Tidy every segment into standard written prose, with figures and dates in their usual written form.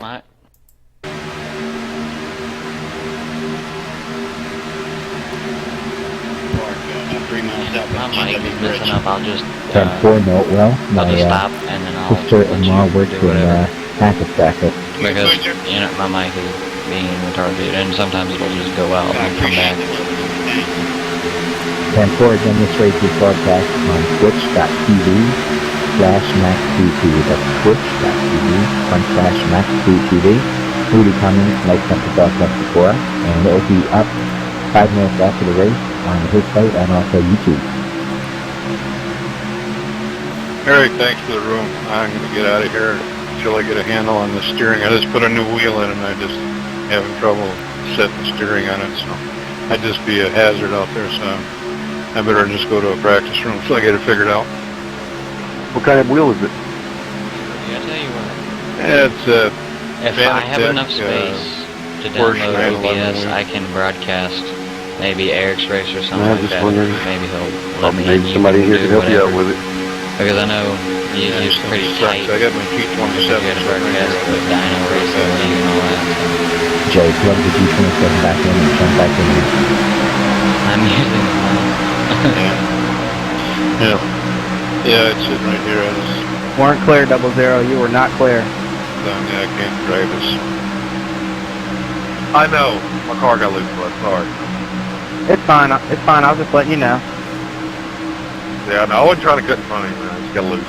My 3 miles south my of mic is messing up. I'll just 10-4 note well. I'll just My stop and then I'll sister let and you mom works do in whatever. packet tracker. Because you know my mic is being retarded, and sometimes it'll just go out and come back. 10-4 again, this race is broadcast on twitch.tv/MaxSpeedTV. That's twitch.tv/MaxSpeedTV. Rudy Cummings likes up the broadcast before us, and it will be up 5 minutes after the race on his site and also YouTube. Eric, thanks for the room. I'm going to get out of here until I get a handle on the steering. I just put a new wheel in and I just having trouble setting the steering on it, so I'd just be a hazard out there, so I better just go to a practice room till I get it figured out. What kind of wheel is it? Yeah, I tell you what. It's If I have enough space to download OBS, I can broadcast maybe Eric's race or something like that. Maybe he'll let me. Maybe somebody here can help you out with it. Because I know he's pretty tight. I got my G27. You had to broadcast the dyno racing league and all that. Joe, plug the G27 back in and jump back in here. I'm using it now. Yeah, it's sitting right here. I just Weren't clear, 00. You were not clear. I can't drive this. I know. My car got loose, but sorry. It's fine. It's fine. I'll just let you know. Yeah, no, I wasn't trying to cut in front of you, man. I just got loose.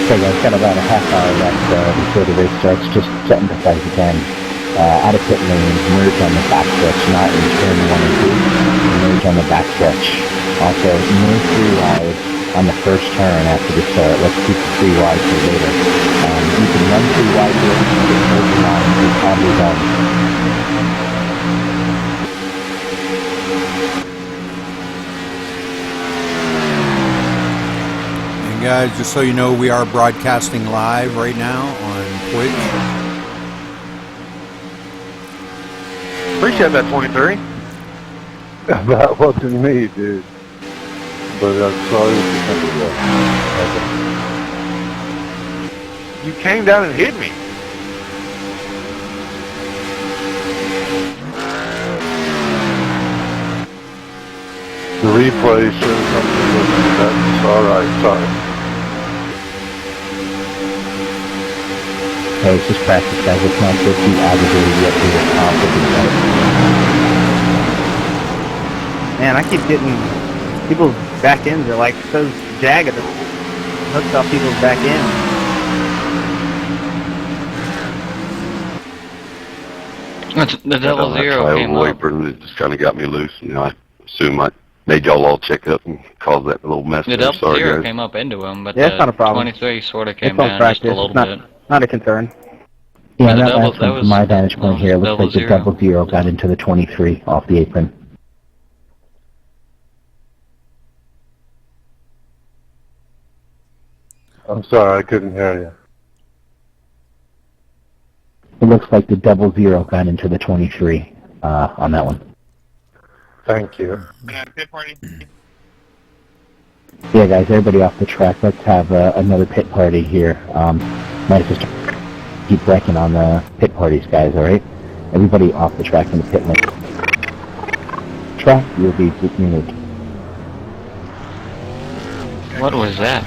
Okay guys, got about a half hour left before the race starts. Just to emphasize again, out of pit lane, merge on the back stretch, not in turn 1 and 2, merge on the back stretch. Also, no 3 wide on the first turn after the start. Let's keep the 3 wide for later. You can run 3 wide here, and get merging on the combo zone. Guys, just so you know, we are broadcasting live right now on Twitch. Appreciate that, 23. That wasn't me, dude. But I'm sorry You came down and hit me. the replay shows something with that's alright, sorry. Okay, it's just practice, guys. It's not good to be aggravated yet to the top of the start. Man, I keep getting people's back ends are like so jagged. It hooks off people's back ends. The 00 came up. It just kind of got me loose. You know, I assume I made y'all all check up and cause that little mess. The 00 came up into him, but yeah, it's not a the problem. 23 sort of came It's on down practice. just a little bit. Not a concern. Yeah, And the that double- last that one was- from my vantage point here, it looks like the 00. 00 got into the 23 off the apron. I'm sorry, I couldn't hear you. It looks like the 00 got into the 23 on that one. Thank you. Pit party. Yeah, guys, everybody off the track. Let's have another pit party here. Might just keep wrecking on the pit parties, guys, alright? Everybody off the track in the pit lane. Track, you'll be removed. What was that?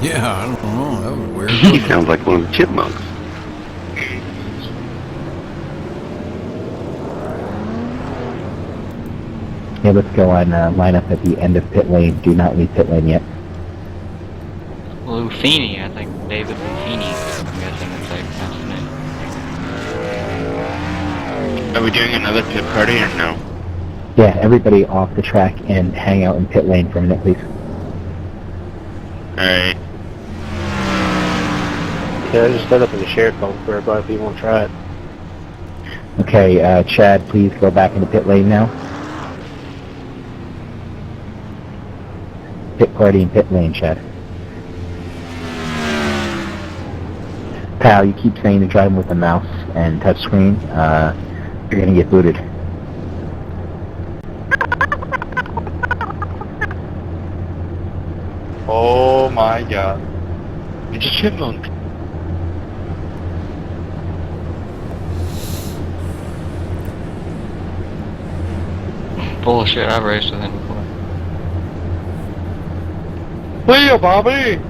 Yeah, I don't know. That was weird. He sounds like one of the chipmunks. Yeah, let's go on line up at the end of pit lane. Do not leave pit lane yet. Lufini, I think. David Lufini. I'm guessing that's how you pronounce his name. Are we doing another pit party or no? Yeah, everybody off the track and hang out in pit lane for a minute, please. Alright. Yeah, I just set up in the shared phone for everybody if you want to try it. Okay, Chad, please go back into pit lane now. Pit party and pit lane, Chad. Pal, you keep saying to drive with a mouse and touchscreen. You're gonna get booted. Oh my god. It's a chipmunk. Bullshit, I've raced with him before. See ya, Bobby!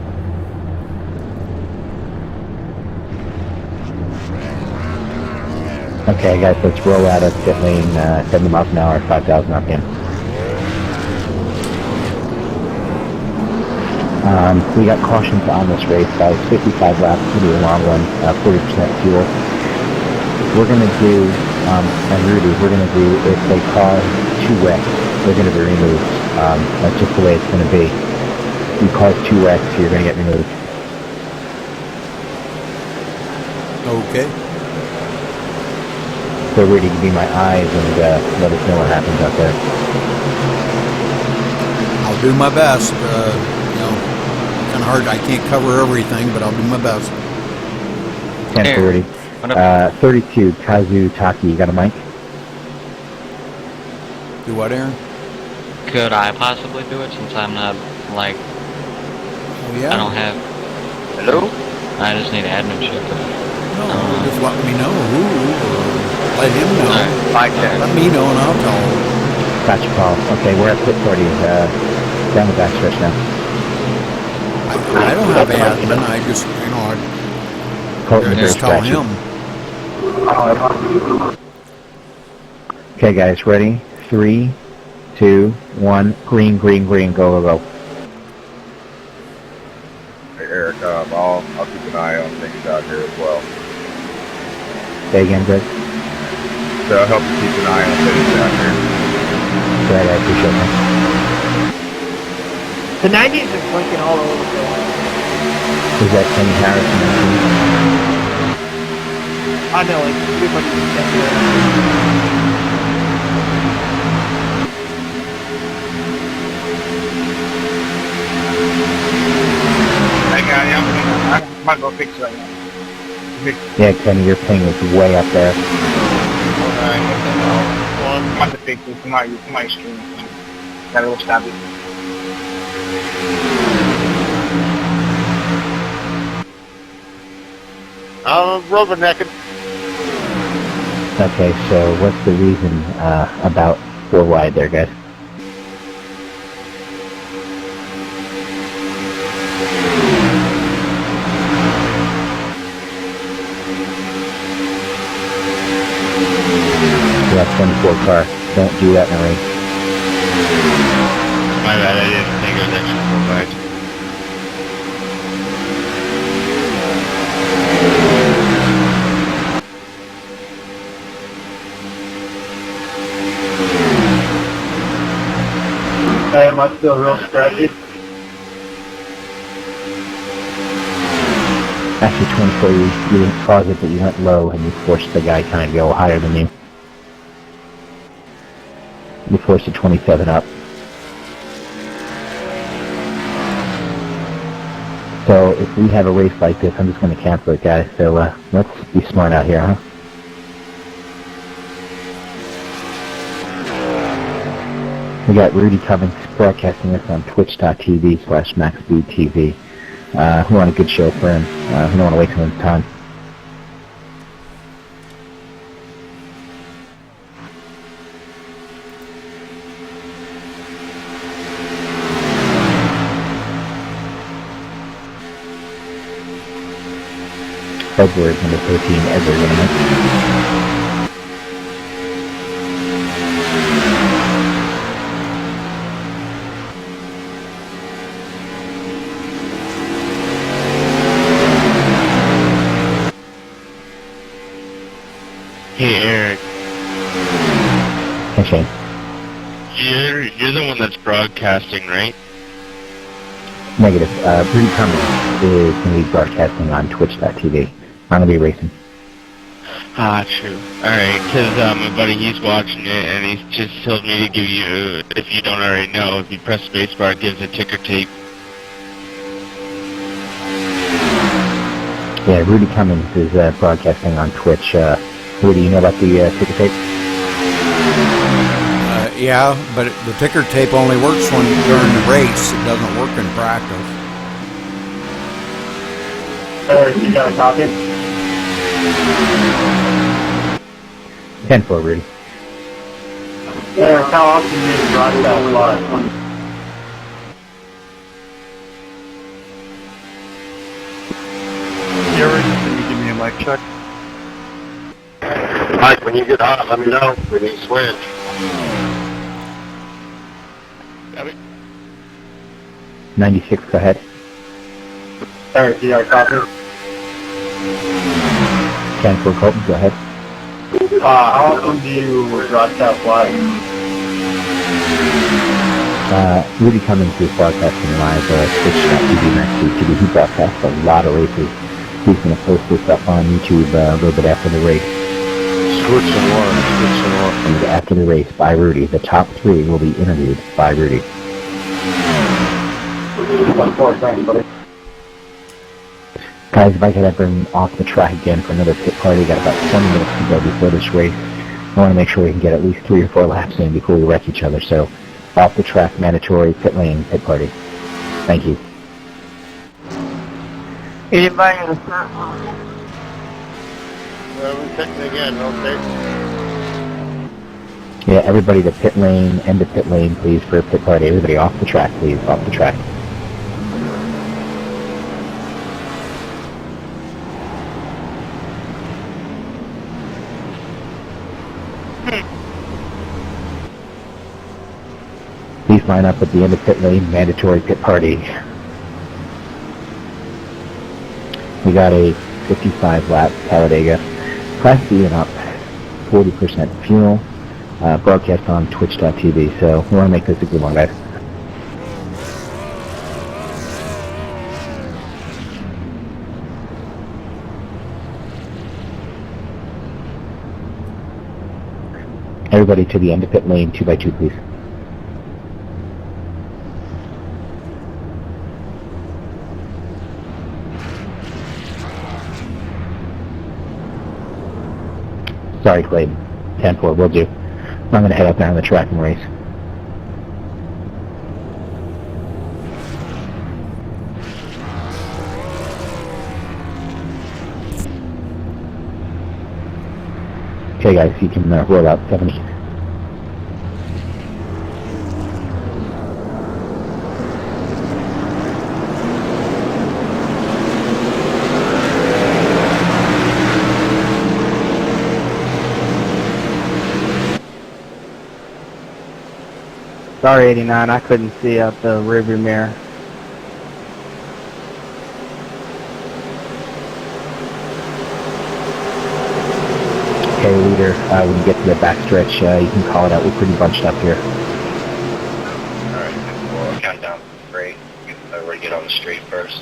Okay, guys, let's roll out of pit lane, 70 miles an hour, 5,000 RPM. We got cautions on this race, guys. 55 laps, pretty a long one, 40% fuel. We're going to do, and Rudy, we're going to do, if they cause 2 wrecks, they're going to be removed. That's just the way it's going to be. If you cause 2 wrecks, you're going to get removed. Okay. So Rudy, give me my eyes and let us know what happens out there. I'll do my best. You know, kind of hard. I can't cover everything, but I'll do my best. 10:30. 32, Kazu Taki, you got a mic? Do what, Aaron? Could I possibly do it since I'm not, like, Oh, yeah. I don't have... Hello? I just need adminship. No, just let me know who, or let him know. Alright. Let me know and I'll tell him. Gotcha, Paul. Okay, we're at pit 40, down the backstretch now. I don't have admin. I just, you know, I Colton, just tell him. Okay, guys, ready? 3, 2, 1, green, green, green, go, go, go. Hey, Eric, I'll keep an eye on things out here as well. Say again, Greg. So I'll help you keep an eye on things out here. Greg, I appreciate that. The 90s is blinking all over the place. Is that Kenny Harrison? I know, like, everybody's definitely... I'm about to go fix it right now. Yeah, Kenny, your ping is way up there. Alright, what the hell? Well, I'm about to fix it for my stream. Gotta go stop it. Rubbernecking. Okay, so what's the reason about 4 wide there, guys? That 24 car. Don't do that in a race. My bad, I didn't think it was actually 4 wide. Hey, am I still real scratchy? Actually, 24, you didn't cause it, but you went low, and you forced the guy kind of go higher than you. You forced the 27 up. So if we have a race like this, I'm just going to cancel it, guys. So let's be smart out here, huh? We got Rudy Cummings broadcasting us on twitch.tv/MaxSpeedTV. We want a good show for him. We don't want to waste anyone's time. Edward, number 13, Edward, in a minute. Hey, Eric. Hey, Shane. You're the one that's broadcasting, right? Negative. Rudy Cummings is going to be broadcasting on twitch.tv. I'm going to be racing. Ah, true. Alright, 'cause my buddy, he's watching it, and he's just told me to give you, if you don't already know, if you press spacebar, it gives a ticker tape. Yeah, Rudy Cummins is broadcasting on Twitch. Rudy, you know about the ticker tape? Yeah, but the ticker tape only works when during the race. It doesn't work in practice. You got a copy? 10-4, Rudy. Yeah, how often do you broadcast live? Gary, can you give me a mic check? Mike, when you get hot, let me know. We need to switch. 96, go ahead. Eric, you got a copy? 10-4, Colton, go ahead. How often do you broadcast live? Rudy Cummins is broadcasting live Twitch.tv, MaxSpeedTV. He broadcasts a lot of races. He's going to post this up on YouTube a little bit after the race. Switch and one. And after the race by Rudy, the top 3 will be interviewed by Rudy. Guys, if I could have been off the track again for another pit party, got about 20 minutes to go before this race. I want to make sure we can get at least 3 or 4 laps in before we wreck each other. So, off the track, mandatory, pit lane, pit party. Thank you. Anybody in the start? We're checking again, okay? Yeah, everybody to pit lane, end of pit lane, please, for a pit party. Everybody off the track, please, off the track. Please line up at the end of pit lane, mandatory pit party. We got a 55 lap Talladega, Class B and up, 40% fuel, broadcast on Twitch.tv, so we want to make this a good one, guys. Everybody to the end of pit lane, 2x2, please. Sorry, Clayton. 10-4, will do. I'm going to head up there on the track and race. Okay, guys, you can roll out 70. Sorry, 89, I couldn't see out the rearview mirror. Okay, leader, when you get to the backstretch, you can call it out. We're pretty bunched up here. Alright, well, countdown. 3. Everybody get on the straight first.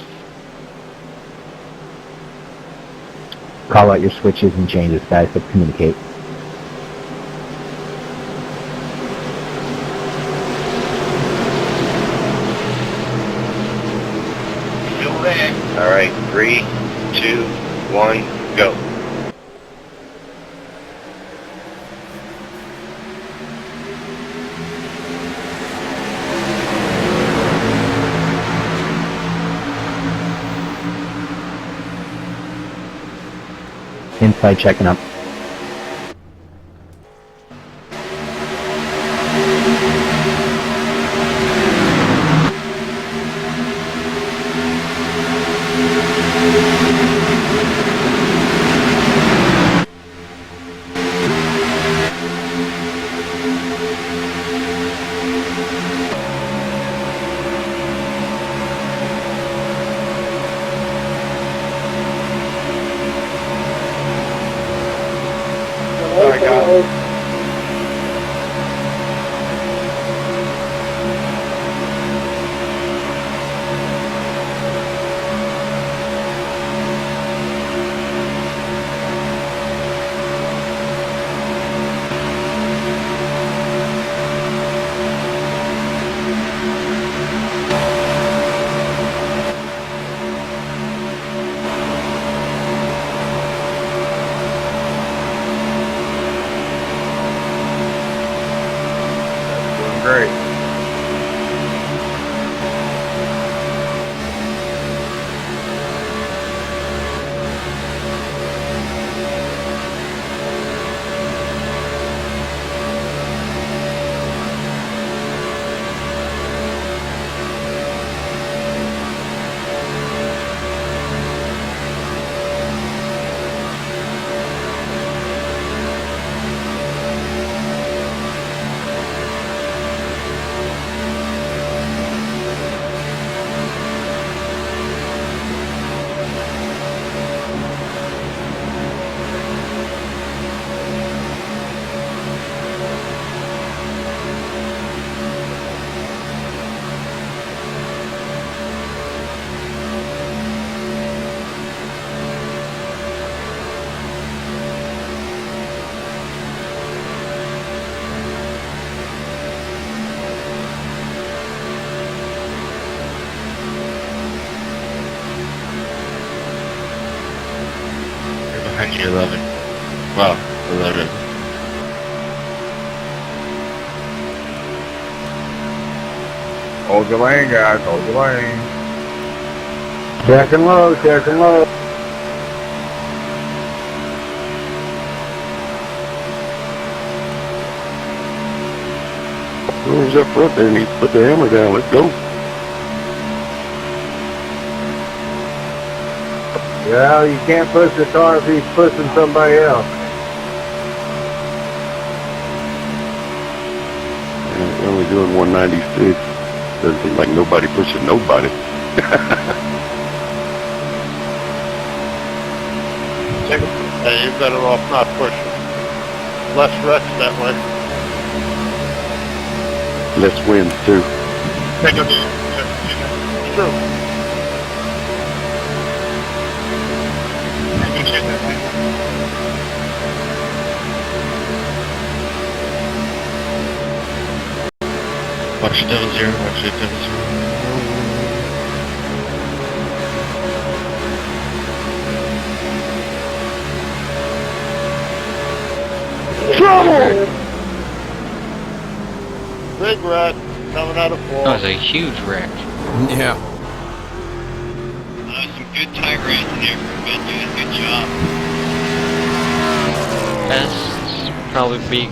Call out your switches and changes, guys. Let's communicate. Still there. Alright, 3, 2, 1, go. Inside checking up. after 11. Well, 11. Hold your lane, guys. Hold your lane. Check and low, check and low. Who's up front there needs to put the hammer down. Let's go. Well, you can't push the car if he's pushing somebody else. We're only doing 196. Doesn't seem like nobody pushing nobody. Hey, you're better off not pushing. Less wrecks that way. Less winds too. Take a it's true. Watch double zero, watch it double zero. Trouble! Big wreck coming out of four. That was a huge wreck. Yeah. Some good tight race in there for Ben doing a good job. That's probably be a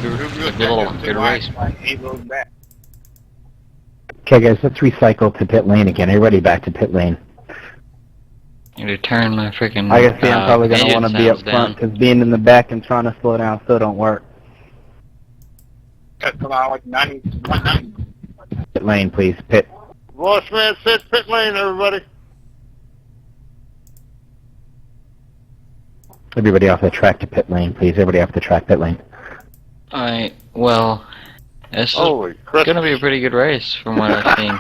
good race. Okay, guys, let's recycle to pit lane again. Everybody back to pit lane. You need to turn my freaking. I guess I'm probably going to want to be up engine front, sounds because being in the back and trying to slow down still don't work. Come on, like 90, 190. Pit lane, please. Pit. Lost man says pit lane, everybody. Everybody off the track to pit lane, please. Everybody off the track, pit lane. Alright, well, this is Holy gonna be a pretty good race from what I've seen.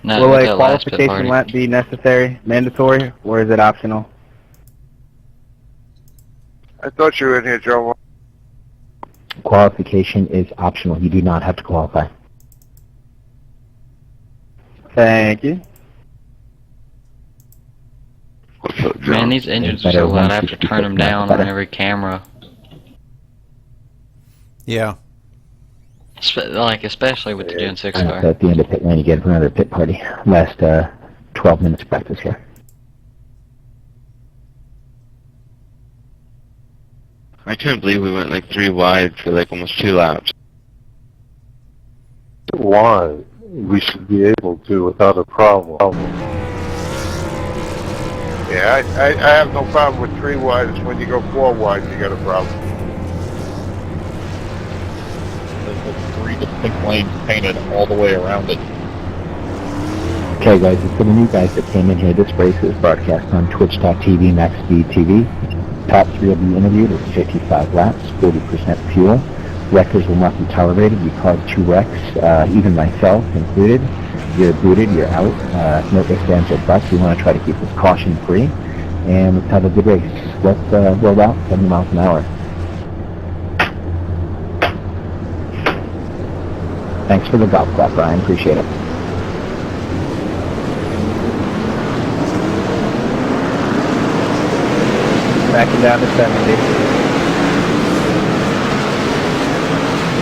Not Will with a that last pit qualification party. lap be necessary, mandatory, or is it optional? I thought you were in here, Joe. Qualification is optional. You do not have to qualify. Thank you. What's up, John? Man, these engines are so loud, I have to turn them down on every camera. Yeah. Especially with the Gen 6 So car. at the end of pit lane, you get another pit party. Last 12 minutes of practice here. I couldn't believe we went like 3 wide for like almost 2 laps. Why? We should be able to without a problem. Yeah, I have no problem with 3 wide. It's when you go 4 wide you got a problem. There's 3 distinct lanes painted all the way around it. Okay, guys, and for the new guys that came in here, this race is broadcast on twitch.tv, MaxSpeedTV. Top 3 will be interviewed at 55 laps, 40% fuel. Wreckers will not be tolerated. You caused 2 wrecks, even myself included. You're booted, you're out. No ifs, ands, or buts. We want to try to keep this caution-free. And let's have a good race. Let's roll out 70 miles an hour. Thanks for the golf clap, Brian. Appreciate it. Backing down to 70.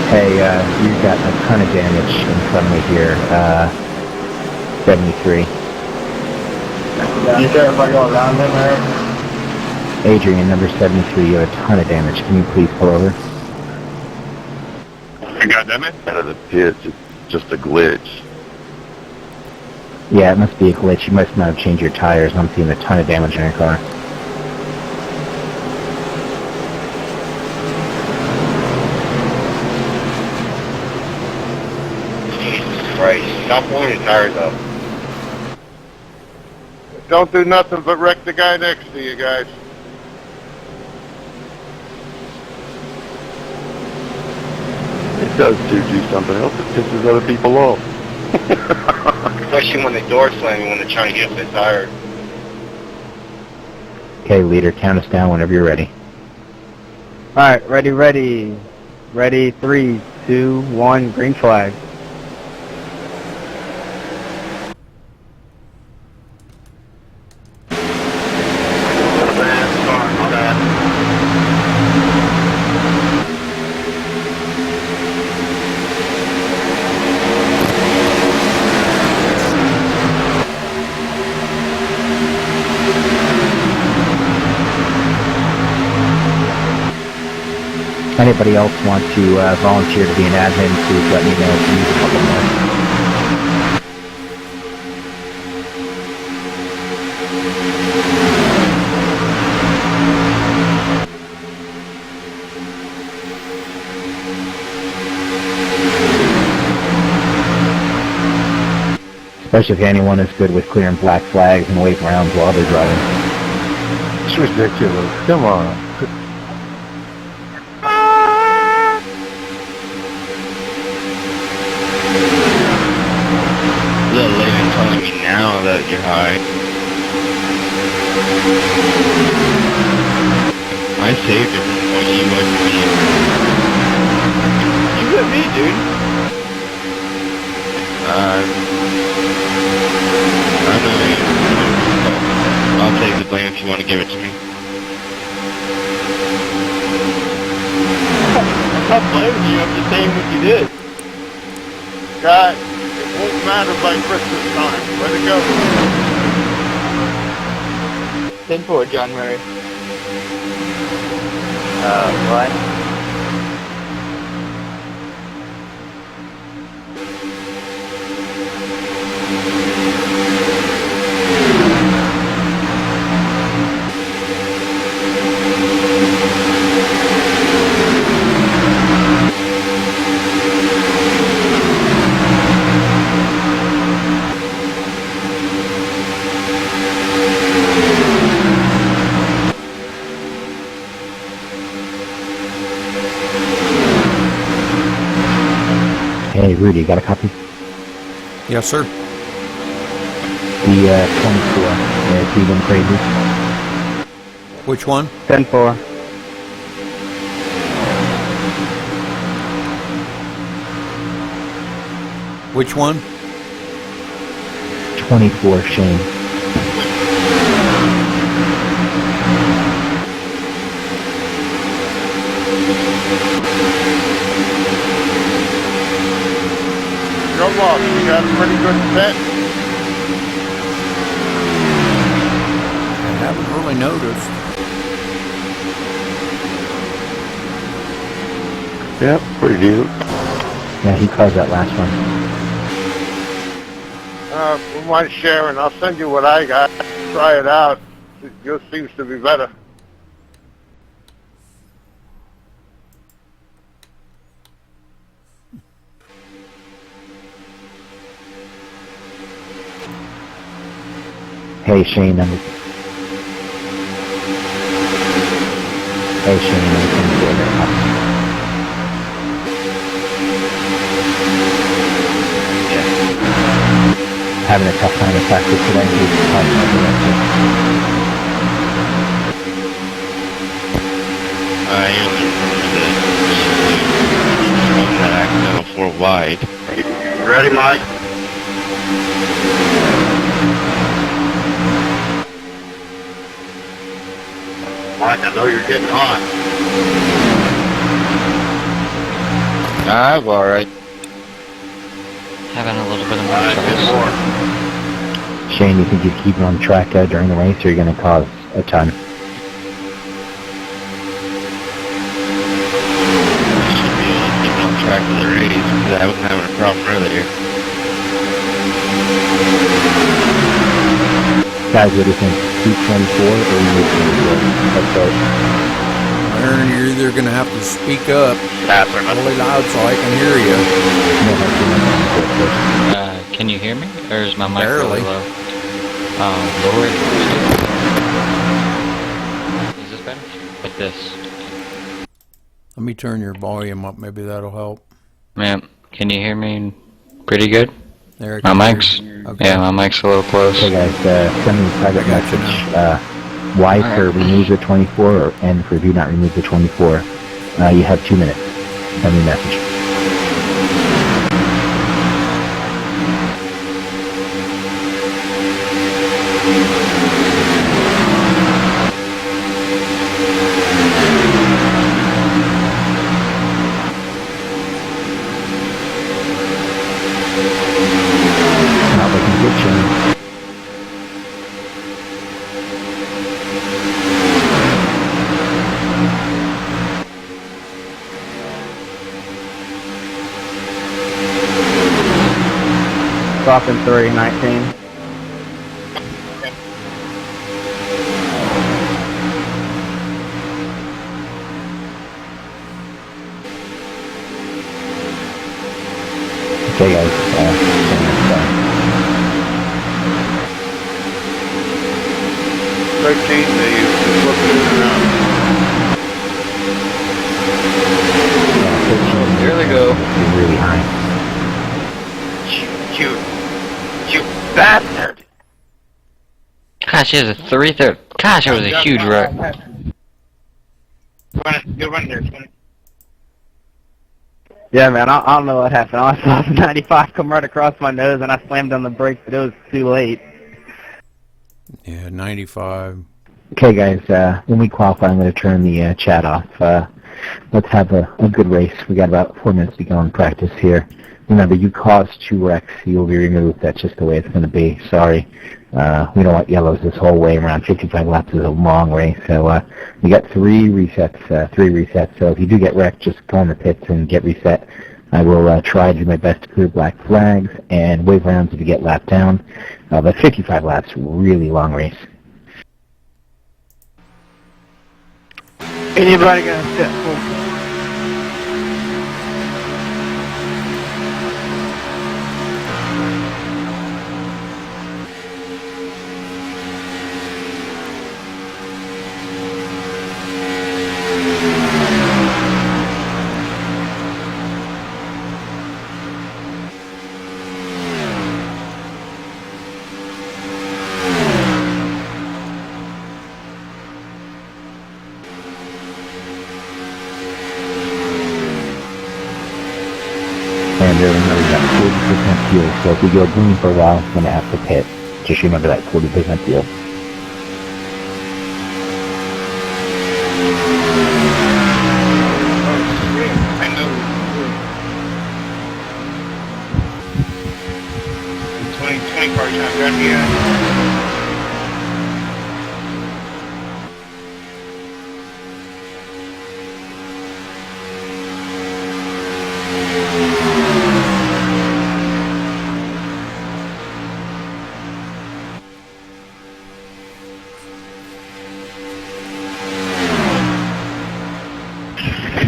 Hey, you've got a ton of damage in front of me here. 73. You care if I go around him, Eric? Adrian, number 73, you have a ton of damage. Can you please pull over? You got that, man? Out of the pits, it's just a glitch. Yeah, it must be a glitch. You must not have changed your tires. I'm seeing a ton of damage in your car. Jesus Christ. Stop pulling your tires up. Don't do nothing but wreck the guy next to you, guys. It does too, do something else. It pisses other people off. Especially when the door slam you when they're trying to get up the tire. Okay, leader, count us down whenever you're ready. Alright, ready. Ready, 3, 2, 1, green flag. Anybody else want to volunteer to be an admin, please let me know if you need a couple more. Especially if anyone is good with clearing black flags and waving around while they're driving. It's ridiculous. Come on. The lady telling me now that you're high. I saved it from what you went to me. You hit me, dude. I don't know. I'll take the blame if you want to give it to me. I'm not blaming you, I'm just saying what you did. God, it won't matter by Christmas time. Let it go. 10-4, John Murray. What? Hey, Rudy, got a copy? Yes, sir. The 24, it's even crazy. Which one? 10-4. Which one? 24, Shane. Come on, you got a pretty good set. I haven't really noticed. Yep, pretty decent. Yeah, he caused that last one. We might share, and I'll send you what I got. Try it out. Yours seems to be better. Hey, Shane, Hey, Shane, I'm 24 there. Having a tough time with practice today. I only remember that accidental 4 wide. Ready, Mike? Mike, I know you're getting hot. I'm alright. Having a little bit of more trouble. Shane, you think you'd keep it on track during the race, or you're going to cause a ton? Should be able to keep on track of the race, because I wasn't having a problem earlier. Guys, what do you think? Keep 24 or remove 24? Let's go. Aaron, you're either going to have to speak up really loud so I can hear you. Can you hear me? Or is my mic Barely. really low? Lower it. Is this better? Like this. Let me turn your volume up. Maybe that'll help. Ma'am, can you hear me pretty good? There it My goes. mic's, Okay. yeah, my mic's a little close. Hey guys, send me a private Gotcha message. Y for remove the 24 or N for do not remove the 24. You have 2 minutes. Send me a message. Not looking good, Shane. off in 319. Okay, guys. 13, they look around. There they go. Really high. You bastard! Gosh, it was a 330. Gosh, it was a huge wreck. Good run there, 20. Yeah, man, I don't know what happened. I saw the 95 come right across my nose, and I slammed on the brakes, but it was too late. Yeah, 95. Okay, guys, when we qualify, I'm going to turn the chat off. Let's have a good race. We got about 4 minutes to go in practice here. Remember, you caused 2 wrecks. You'll be removed. That's just the way it's going to be. Sorry. We don't want yellows this whole way around. 55 laps is a long race. So we got 3 resets. So if you do get wrecked, just go in the pits and get reset. I will try to do my best to clear black flags and wave rounds if you get lapped down. But 55 laps, really long race. Anybody gonna sit full? And remember, we got 40% fuel, so if we go green for a while, it's going to have to pit. Just remember that 40% fuel. I know. 20 cars trying to grab me out.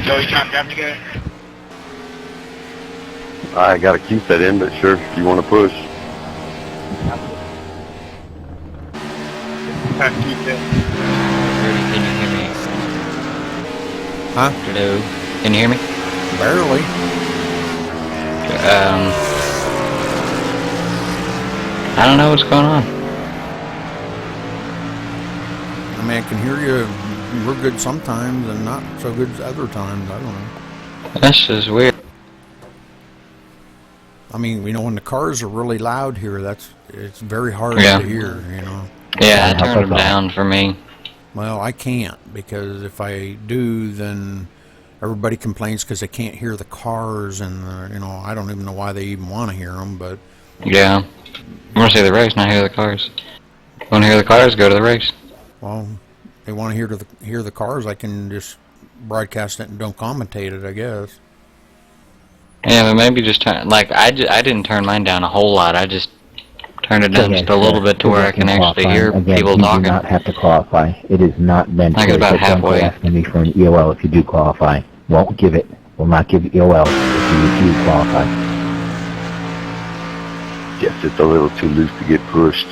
Joey trying to grab the guy. I got to keep that in, but sure, if you want to push. Trying to keep that. Can you hear me? Huh? Hello? Can you hear me? Barely. I don't know what's going on. I mean, I can hear you real good sometimes and not so good other times. I don't know. That's just weird. I mean, you know, when the cars are really loud here, it's very hard Yeah. to hear, you know. Yeah, I turned them down for me. Well, I can't, because if I do, then everybody complains because they can't hear the cars, and you know, I don't even know why they even want to hear them. But Yeah. I want to see the race, not hear the cars. Want to hear the cars? Go to the race. well, they want to hear the cars. I can just broadcast it and don't commentate it, I guess. Yeah, but maybe just turn, like, I didn't turn mine down a whole lot. I just turned it down just a little bit to where I can actually hear Again, people you do talking. not have to qualify. It is not mandatory. Like about So don't go halfway. asking me for an EOL if you do qualify. Won't give it. Will not give EOL if you do qualify. Guess it's a little too loose to get pushed.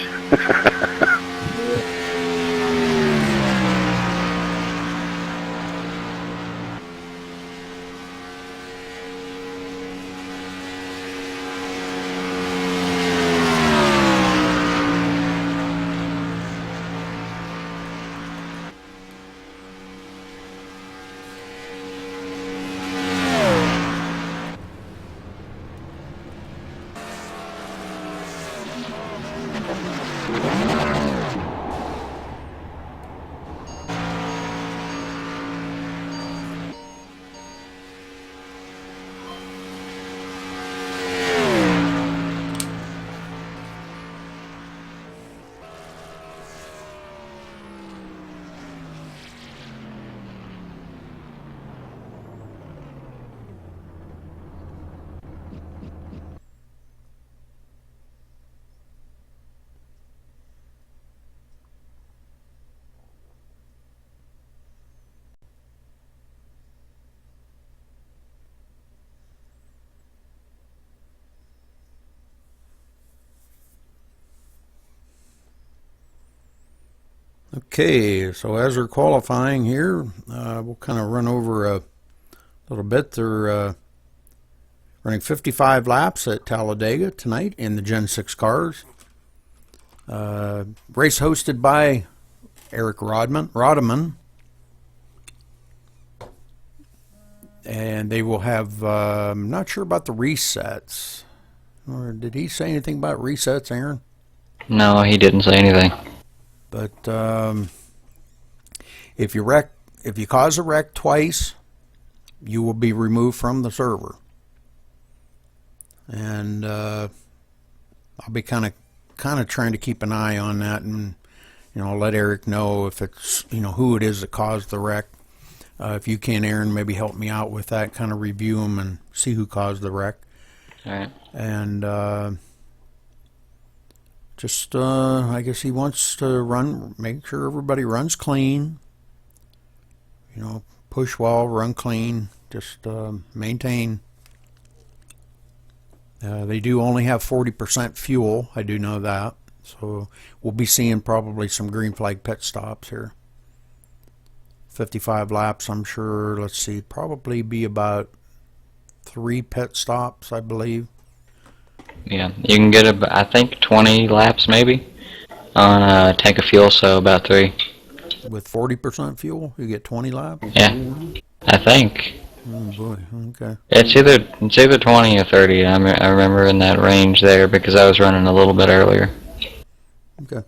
Okay, so as they're qualifying here, we'll kind of run over a little bit. They're running 55 laps at Talladega tonight in the Gen 6 cars. Race hosted by Eric Rodeman. And they will have, I'm not sure about the resets. Or did he say anything about resets, Aaron? No, he didn't say anything. But if you cause a wreck twice, you will be removed from the server. And I'll be kind of trying to keep an eye on that, and let Eric know if it's who it is that caused the wreck. If you can, Aaron, maybe help me out with that. Kind of review them and see who caused the wreck. All right. And I guess he wants to make sure everybody runs clean. Push well, run clean, just maintain. They do only have 40% fuel, I do know that. So we'll be seeing probably some green flag pit stops here. 55 laps, I'm sure, let's see, probably be about 3 pit stops, I believe. Yeah, you can get, I think, 20 laps maybe on a tank of fuel, so about 3. With 40% fuel, you get 20 laps? Yeah, I think. Oh boy, okay. It's either 20 or 30. I remember in that range there because I was running a little bit earlier. Okay.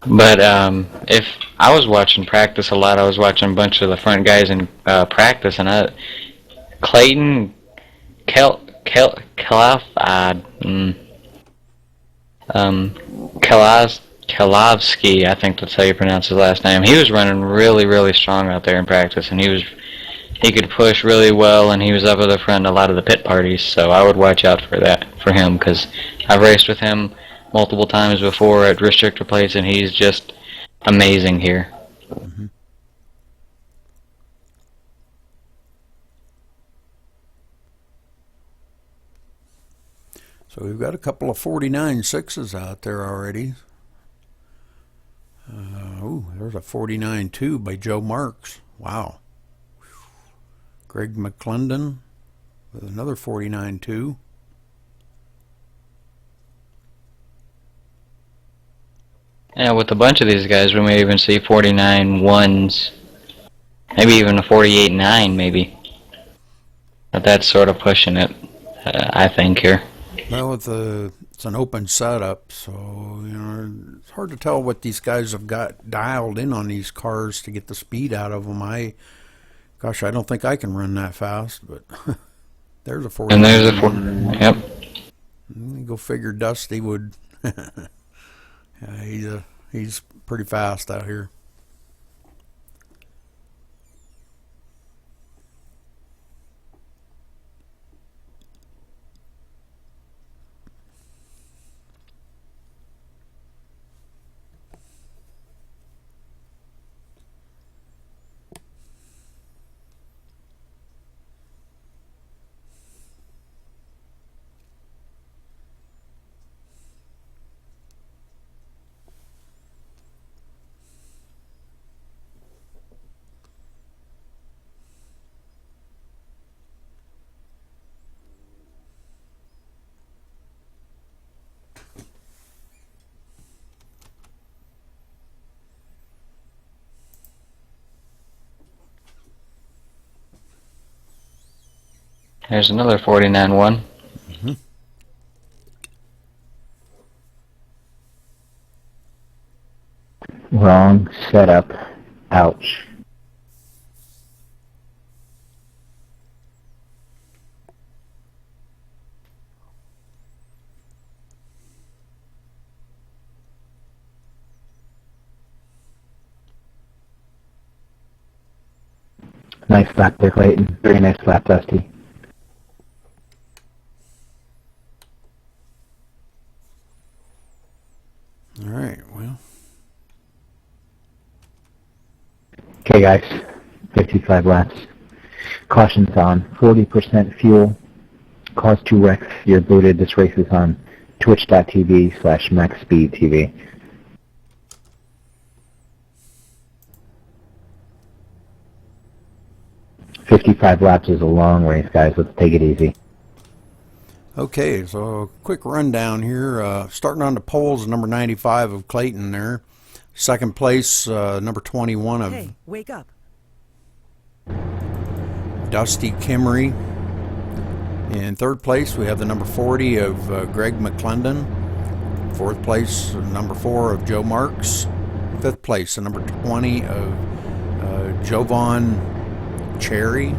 But if I was watching practice a lot, I was watching a bunch of the front guys in practice, and Clayton Kalovsky, I think that's how you pronounce his last name. He was running really, really strong out there in practice, and he could push really well, and he was up at the front in a lot of the pit parties. So I would watch out for him, because I've raced with him multiple times before at restrictor plates, and he's just amazing here. Mm-hmm. So we've got a couple of 49.6s out there already. There's a 49.2 by Joe Marks. Wow. Greg McClendon with another 49.2. Yeah, with a bunch of these guys, we may even see 49.1s, maybe even a 48.9 maybe. But that's sort of pushing it, I think, here. Well, it's an open setup, so it's hard to tell what these guys have got dialed in on these cars to get the speed out of them. Gosh, I don't think I can run that fast, but there's a 40. And there's a 4. Yep. Go figure. Dusty would. Yeah, he's pretty fast out here. There's another 49.1. Mm-hmm. Wrong setup. Ouch. Nice lap there, Clayton. Very nice lap, Dusty. All right, well. Okay, guys. 55 laps. Caution's on. 40% fuel. Cause 2 wrecks. You're booted. This race is on twitch.tv/MaxSpeedTV. 55 laps is a long race, guys. Let's take it easy. Okay, so quick rundown here. Starting on the poles, number 95 of Clayton there. Second place, number 21 of Hey, wake up. Dusty Kimmery. In third place, we have the number 40 of Greg McClendon. Fourth place, number 4 of Joe Marks. Fifth place, the number 20 of Jovan Cherry.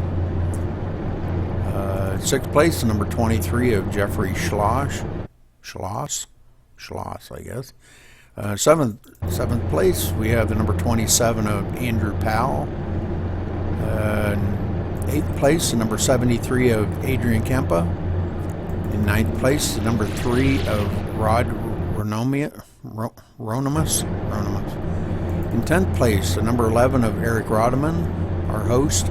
Sixth place, the number 23 of Jeffrey Schloss, I guess. Seventh place, we have the number 27 of Andrew Powell. Eighth place, the number 73 of Adrian Kempa. In ninth place, the number 3 of Rod Ronimus. In 10th place, the number 11 of Eric Rodeman, our host.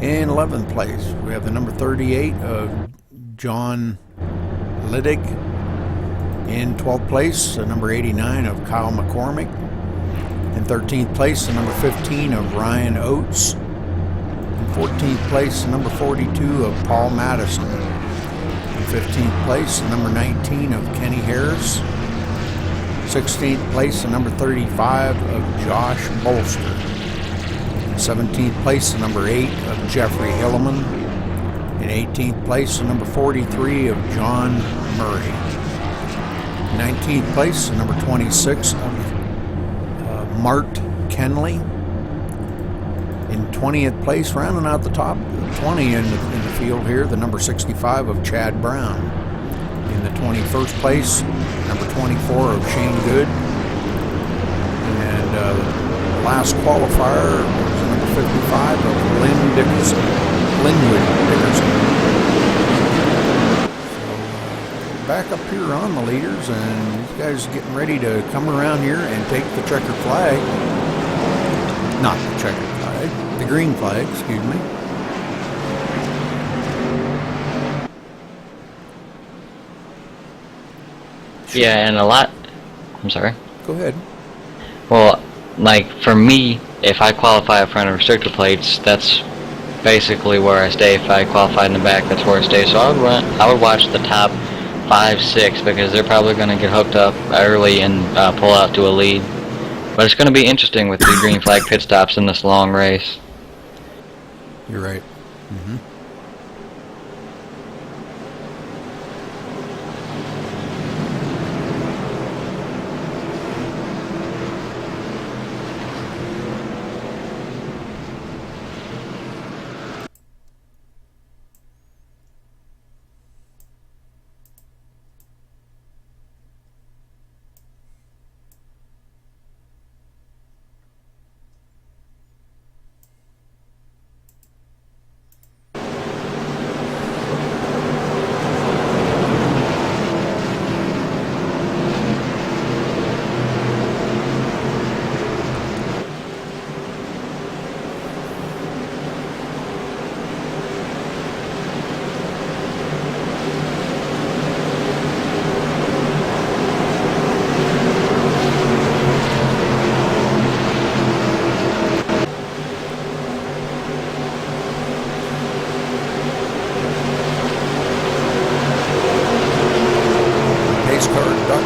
In 11th place, we have the number 38 of John Liddig. In 12th place, the number 89 of Kyle McCormick. In 13th place, the number 15 of Ryan Oates. In 14th place, the number 42 of Paul Madison. In 15th place, the number 19 of Kenny Harris. 16th place, the number 35 of Josh Bolster. In 17th place, the number 8 of Jeffrey Hilleman. In 18th place, the number 43 of John Murray. In 19th place, the number 26 of Mart Kenley. In 20th place, rounding out the top 20 in the field here, the number 65 of Chad Brown. In the 21st place, number 24 of Shane Good. And the last qualifier was number 55 of Linwood Dickerson. So back up here on the leaders, and these guys are getting ready to come around here and take the checkered flag. Not the checkered flag, the green flag, excuse me. Yeah, and I'm sorry. Go ahead. Well, like, for me, if I qualify up front of restrictor plates, that's basically where I stay. If I qualify in the back, that's where I stay. So I would watch the top 5, 6, because they're probably going to get hooked up early and pull out to a lead. But it's going to be interesting with the green flag pit stops in this long race. You're right. Mm-hmm.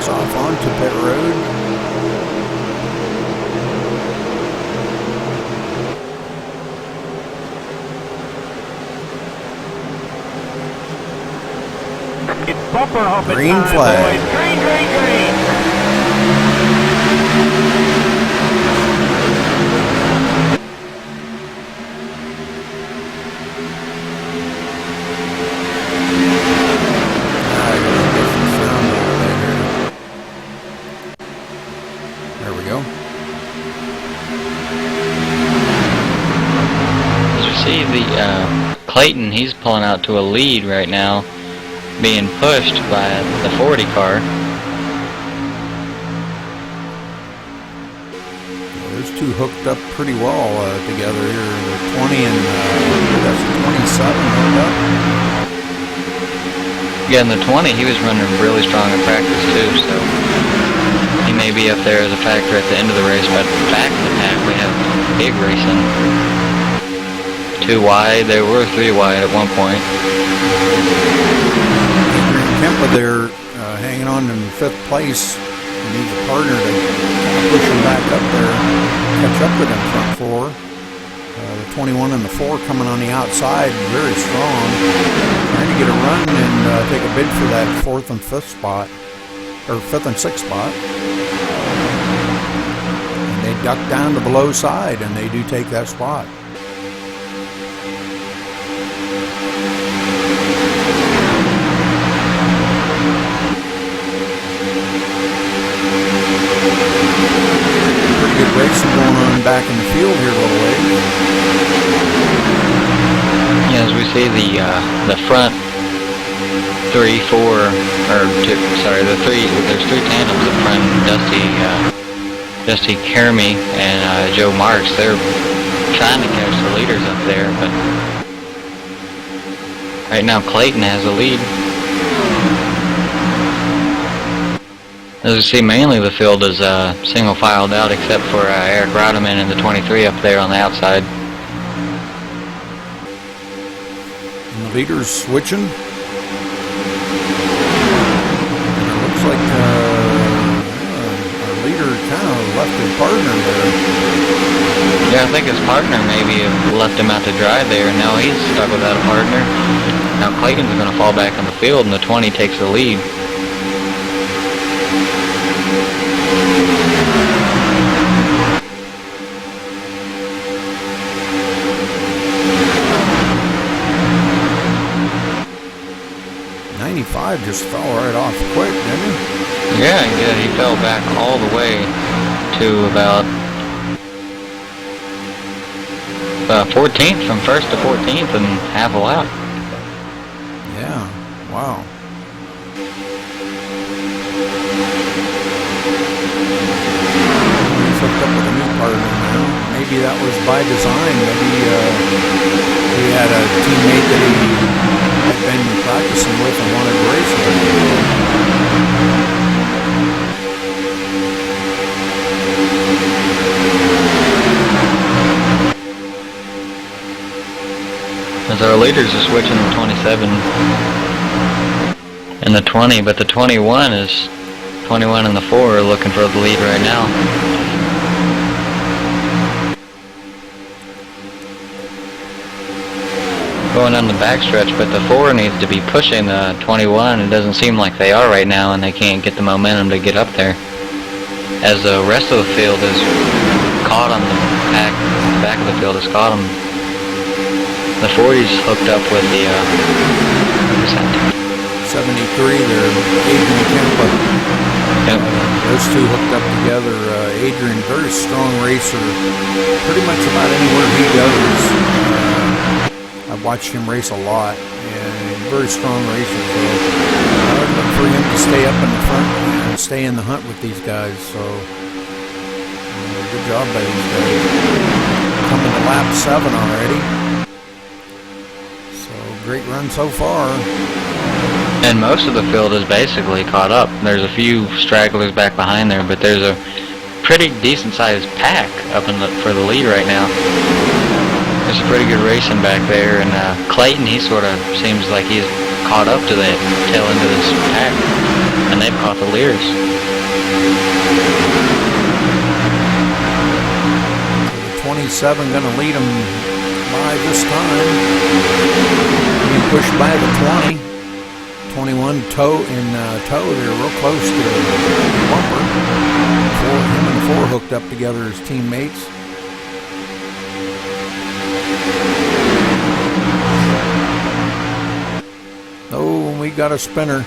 Off onto pit road. It's bumper humping Green time, flag. boys. Green, green, green. Clayton, he's pulling out to a lead right now, being pushed by the 40 car. Those two hooked up pretty well together here. The 20 and that's 27 hooked up. Yeah, in the 20, he was running really strong in practice too, so he may be up there as a factor at the end of the race, but back in the pack we have Big racing. 2 wide. They were 3 wide at one point. Kempa there, hanging on in 5th place. He needs a partner to push him back up there, catch up with him front 4. The 21 and the 4 coming on the outside, very strong. Trying to get a run and take a bid for that 4th and 5th spot, or 5th and 6th spot. And they duck down to below side, and they do take that spot. Pretty good racing going on back in the field here a little ways. Yeah, as we see the front 3, 4, or 2, sorry, there's 3 tandems up front. Dusty Kermy and Joe Marks, they're trying to catch the leaders up there, but right now Clayton has the lead. As you see, mainly the field is single filed out except for Eric Rodeman and the 23 up there on the outside. And the leader's switching. And it looks like our leader kind of left his partner there. Yeah, I think his partner maybe left him out to dry there, and now he's stuck without a partner. Now Clayton's going to fall back on the field, and the 20 takes the lead. Just fell right off quick, didn't he? Yeah, he fell back all the way to about 14th, from 1st to 14th, and half a lap. Yeah, wow. He's hooked up with a new partner now. Maybe that was by design. Maybe he had a teammate that he had been practicing with and wanted to race with. As our leaders are switching the 27 and the 20, but the 21 and the 4 are looking for the lead right now. Going on the backstretch, but the 4 needs to be pushing the 21. It doesn't seem like they are right now, and they can't get the momentum to get up there. As the rest of the field is caught on the back of the field is caught them. The 40's hooked up with the 73 there, Adrian Kempa. Yep. Those two hooked up together. Adrian, very strong racer. Pretty much about anywhere he goes. I've watched him race a lot, and very strong racer. So I would look for him to stay up in the front and stay in the hunt with these guys. So good job by these guys. Coming to lap 7 already. So great run so far. And most of the field is basically caught up. There's a few stragglers back behind there, but there's a pretty decent-sized pack up for the lead right now. There's a pretty good racing back there, and Clayton, he sort of seems like he's caught up to the tail end of this pack, and they've caught the leaders. So the 27 going to lead them by this time. Being pushed by the 20. 21 toe, they're real close to the bumper. Him and the 4 hooked up together as teammates. Oh, we got a spinner.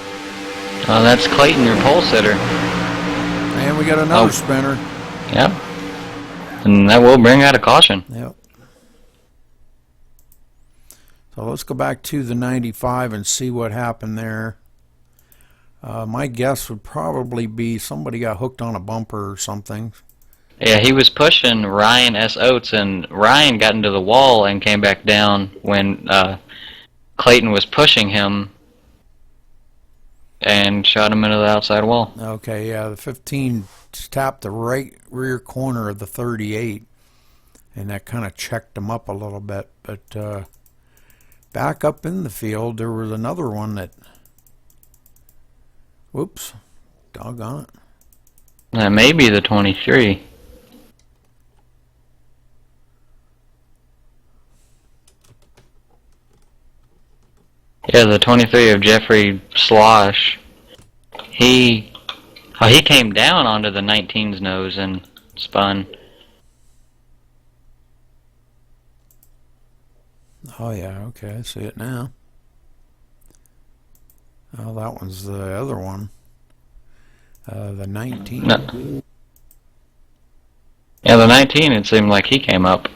Oh, that's Clayton, your pole sitter. And we got another spinner. Yep. And that will bring out a caution. Yep. So let's go back to the 95 and see what happened there. My guess would probably be somebody got hooked on a bumper or something. Yeah, he was pushing Ryan S. Oates, and Ryan got into the wall and came back down when Clayton was pushing him and shot him into the outside wall. Okay, yeah, the 15 tapped the right rear corner of the 38. and that kind of checked them up a little bit. But back up in the field, there was another one that, whoops, doggone it. That may be the 23. Yeah, the 23 of Jeffrey Slosh. He came down onto the 19's nose and spun. Oh yeah, okay, I see it now. Oh, that one's the other one. The 19. No. Yeah, the 19, it seemed like he came up.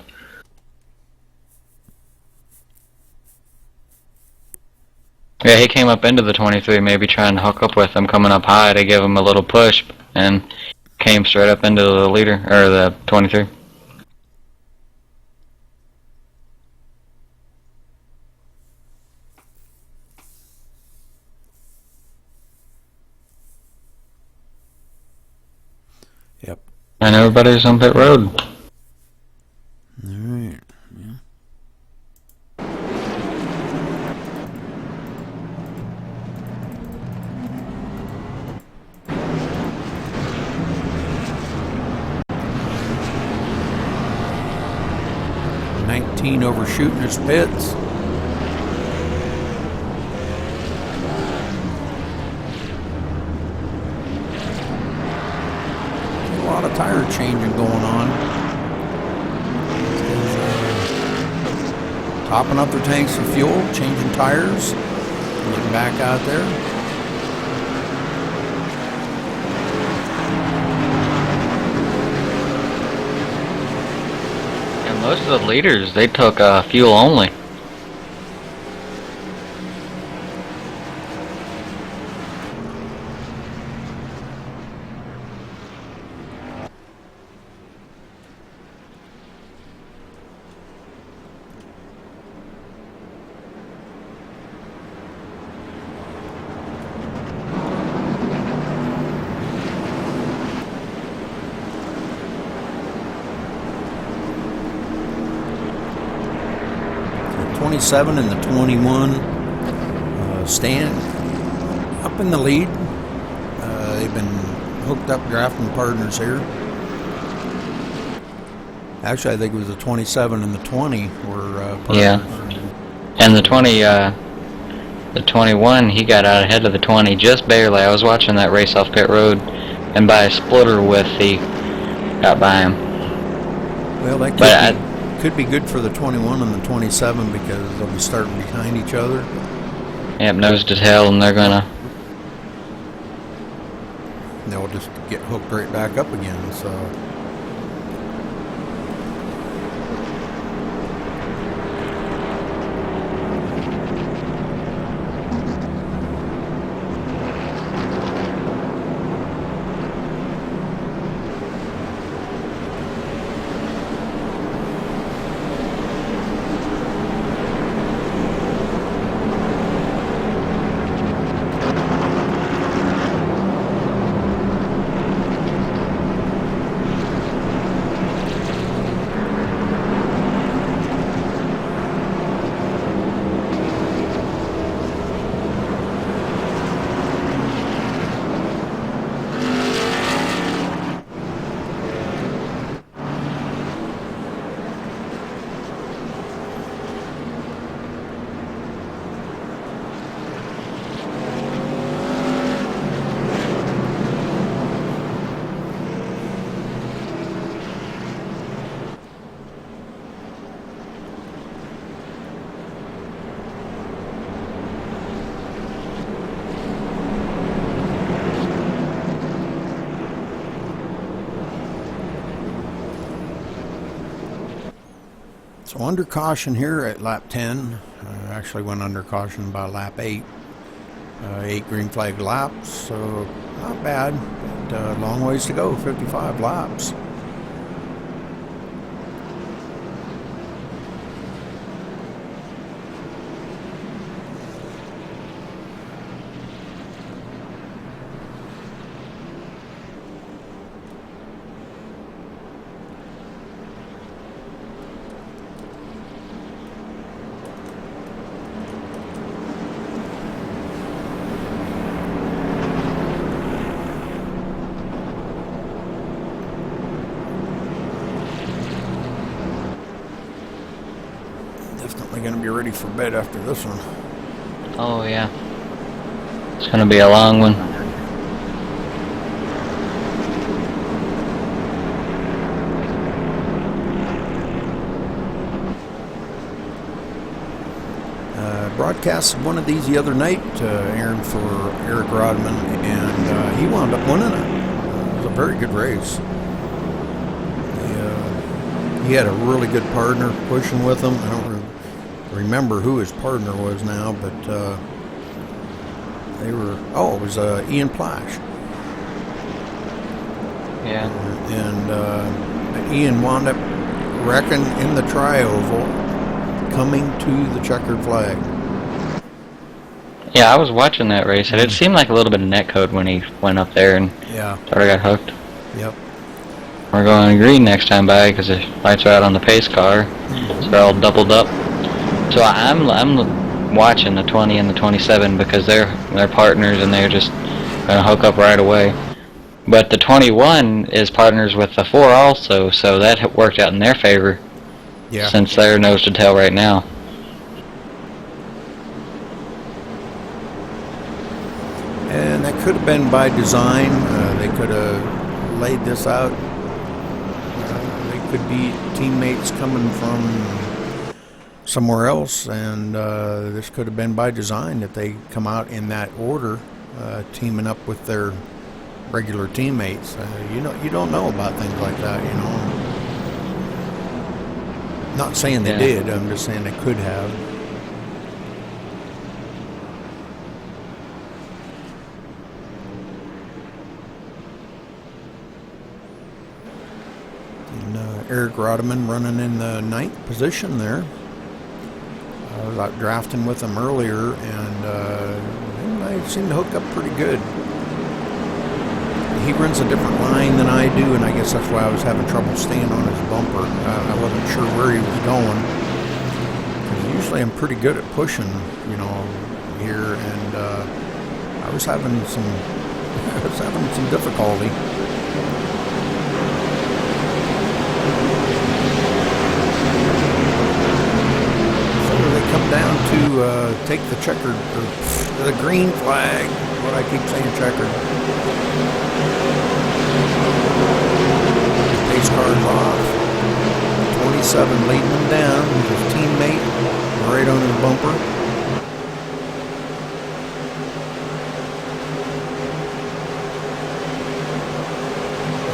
Yeah, he came up into the 23, maybe trying to hook up with him, coming up high to give him a little push, and came straight up into the leader, or the 23. Yep. And everybody's on pit road. Alright. Yeah. Overshooting his pits. A lot of tire changing going on. Topping up their tanks of fuel, changing tires, getting back out there. Most of the leaders, they took fuel only. The 27 and the 21 stand up in the lead. They've been hooked up drafting partners here. Actually, I think it was the 27 and the 20 were partners. Yeah. And the 21, he got out ahead of the 20 just barely. I was watching that race off pit road, and by a splitter width, he got by him. Well, that could be good for the 21 and the 27 because they'll be starting behind each other. Yep, nose to tail, and they'll just get hooked right back up again. So. So under caution here at lap 10. Actually went under caution by lap 8. 8 green flag laps, so not bad. But long ways to go, 55 laps. Definitely going to be ready for bed after this one. Oh yeah. It's gonna be a long one. Broadcasted one of these the other night, Aaron, for Eric Rodman, and he wound up winning it. It was a very good race. He had a really good partner pushing with him. I don't remember who his partner was now, but they were. Oh, it was Ian Plash. Yeah. And Ian wound up wrecking in the tri-oval, coming to the checkered flag. Yeah, I was watching that race, and it seemed like a little bit of netcode when he went up there and sort of got hooked. Yep. We're going green next time by because the lights are out on the pace car, so they're all doubled up. So I'm watching the 20 and the 27 because they're partners and they're just gonna hook up right away. But the 21 is partners with the 4 also, so that worked out in their favor. Yeah. Since they're nose to tail right now. And that could have been by design. They could have laid this out. They could be teammates coming from somewhere else, and this could have been by design that they come out in that order, teaming up with their regular teammates. You don't know about things like that, you know. Not saying they did. I'm just saying they could have. Eric Rodman running in the 9th position there. I was out drafting with him earlier, and I seemed to hook up pretty good. He runs a different line than I do, and I guess that's why I was having trouble staying on his bumper. I wasn't sure where he was going. 'Cause usually I'm pretty good at pushing, you know, here, and I was having some difficulty. Come down to take the checkered, or the green flag, what I keep saying checkered. Pace car's off. 27 leading him down with his teammate right on his bumper.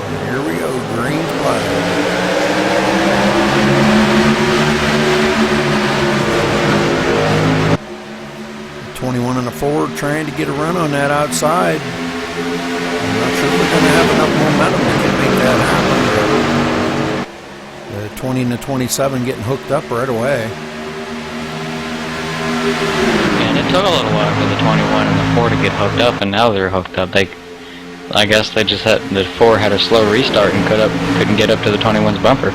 And here we go, green flag. 21 and a 4 trying to get a run on that outside. I'm not sure if we're going to have enough momentum to make that happen. The 20 and the 27 getting hooked up right away. And it took a little while for the 21 and the 4 to get hooked up, and now they're hooked up. I guess they just had, the 4 had a slow restart and couldn't get up to the 21's bumper.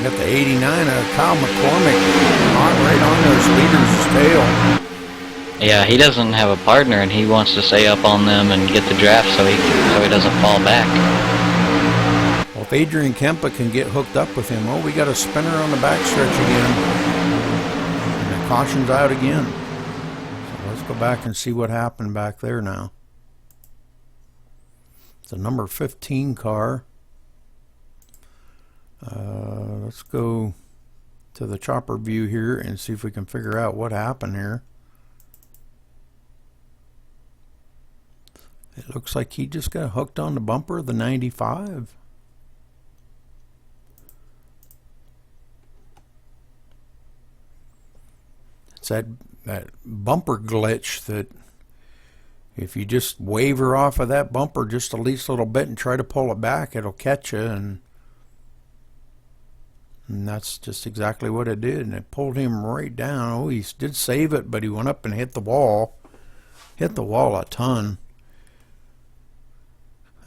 Got the 89 of Kyle McCormick right on those leaders' tail. Yeah, he doesn't have a partner, and he wants to stay up on them and get the draft so he doesn't fall back. Well, if Adrian Kempa can get hooked up with him, we got a spinner on the backstretch again. And the caution's out again. So let's go back and see what happened back there now. It's a number 15 car. Let's go to the chopper view here and see if we can figure out what happened here. It looks like he just got hooked on the bumper of the 95. It's that bumper glitch that if you just waver off of that bumper just the least little bit and try to pull it back, it'll catch you, and And that's just exactly what it did, and it pulled him right down. Oh, he did save it, but he went up and hit the wall. Hit the wall a ton.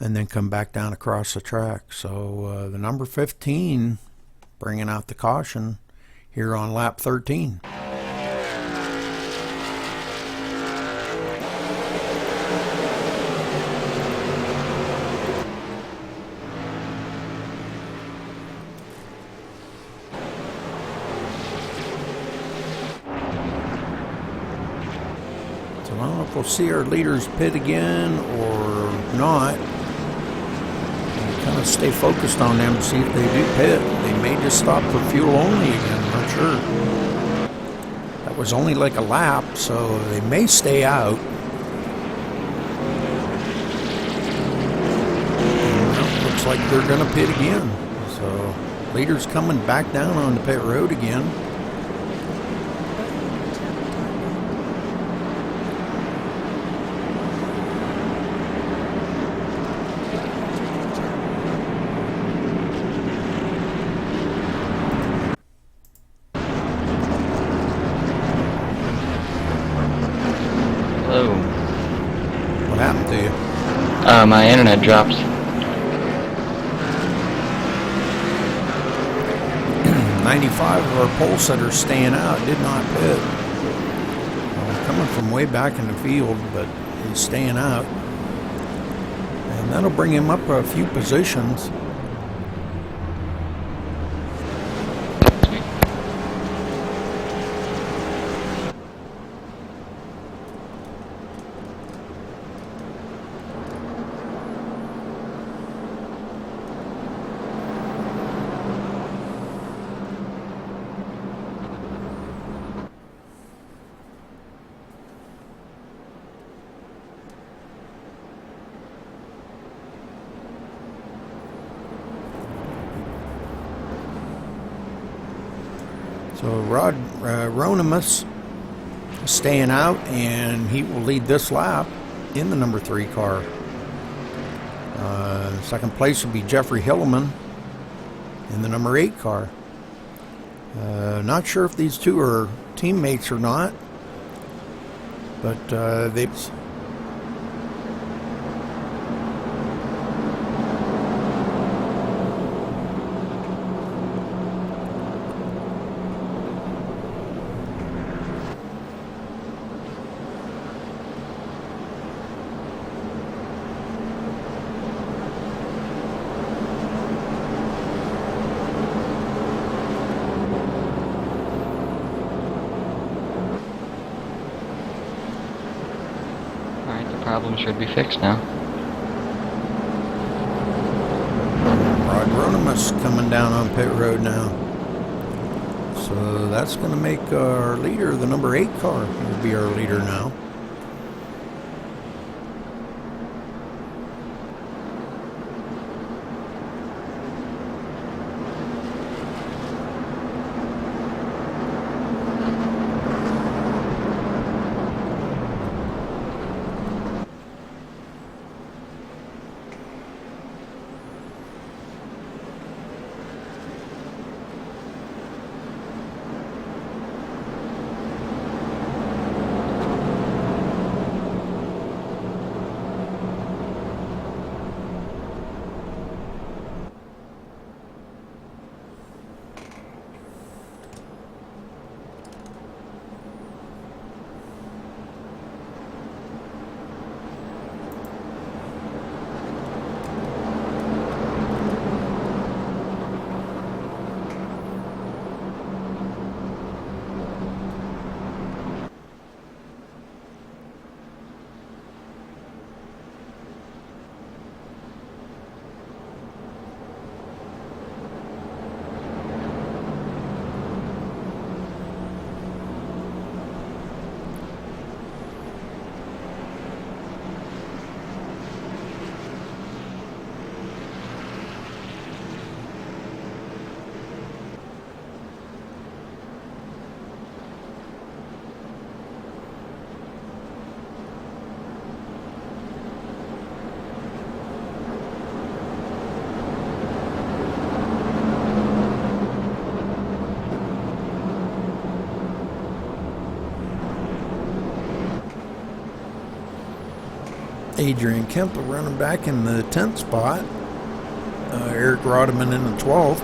And then come back down across the track. So the number 15 bringing out the caution here on lap 13. So I don't know if we'll see our leaders pit again or not. Kind of stay focused on them to see if they do pit. They may just stop for fuel only again, I'm not sure. That was only like a lap, so they may stay out. And looks like they're going to pit again. So leaders coming back down on the pit road again. Hello. What happened to you? My internet dropped. 95 of our pole setters staying out, did not pit. Coming from way back in the field, but he's staying out. And that'll bring him up a few positions. So Rod Ronimus is staying out, and he will lead this lap in the number 3 car. Second place will be Jeffrey Hilleman in the number 8 car. Not sure if these two are teammates or not, but they've... Problem should be fixed now. Rod Ronimus coming down on pit road now. So that's going to make our leader, the number 8 car, will be our leader now. Adrian Kemper running back in the 10th spot. Eric Rodman in the 12th.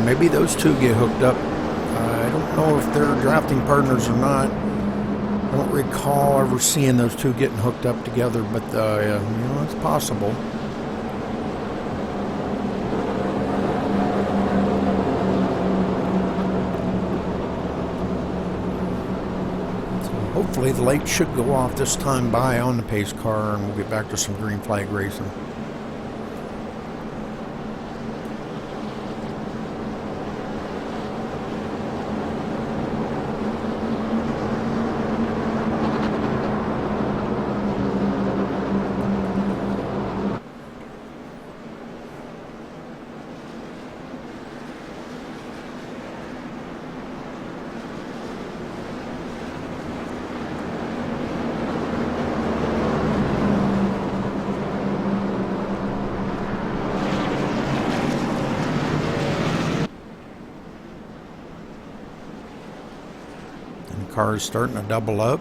Maybe those two get hooked up. I don't know if they're drafting partners or not. I don't recall ever seeing those two getting hooked up together, but it's possible. Hopefully the light should go off this time by on the pace car and we'll get back to some green flag racing. Cars starting to double up.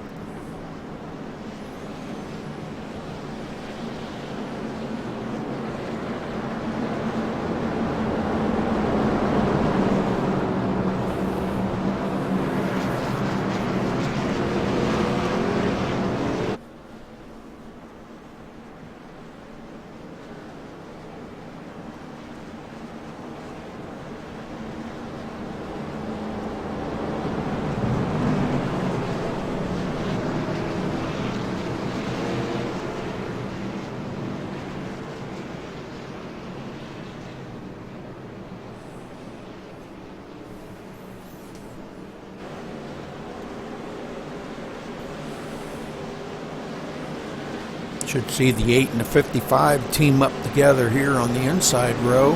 Should see the 8 and the 55 team up together here on the inside row.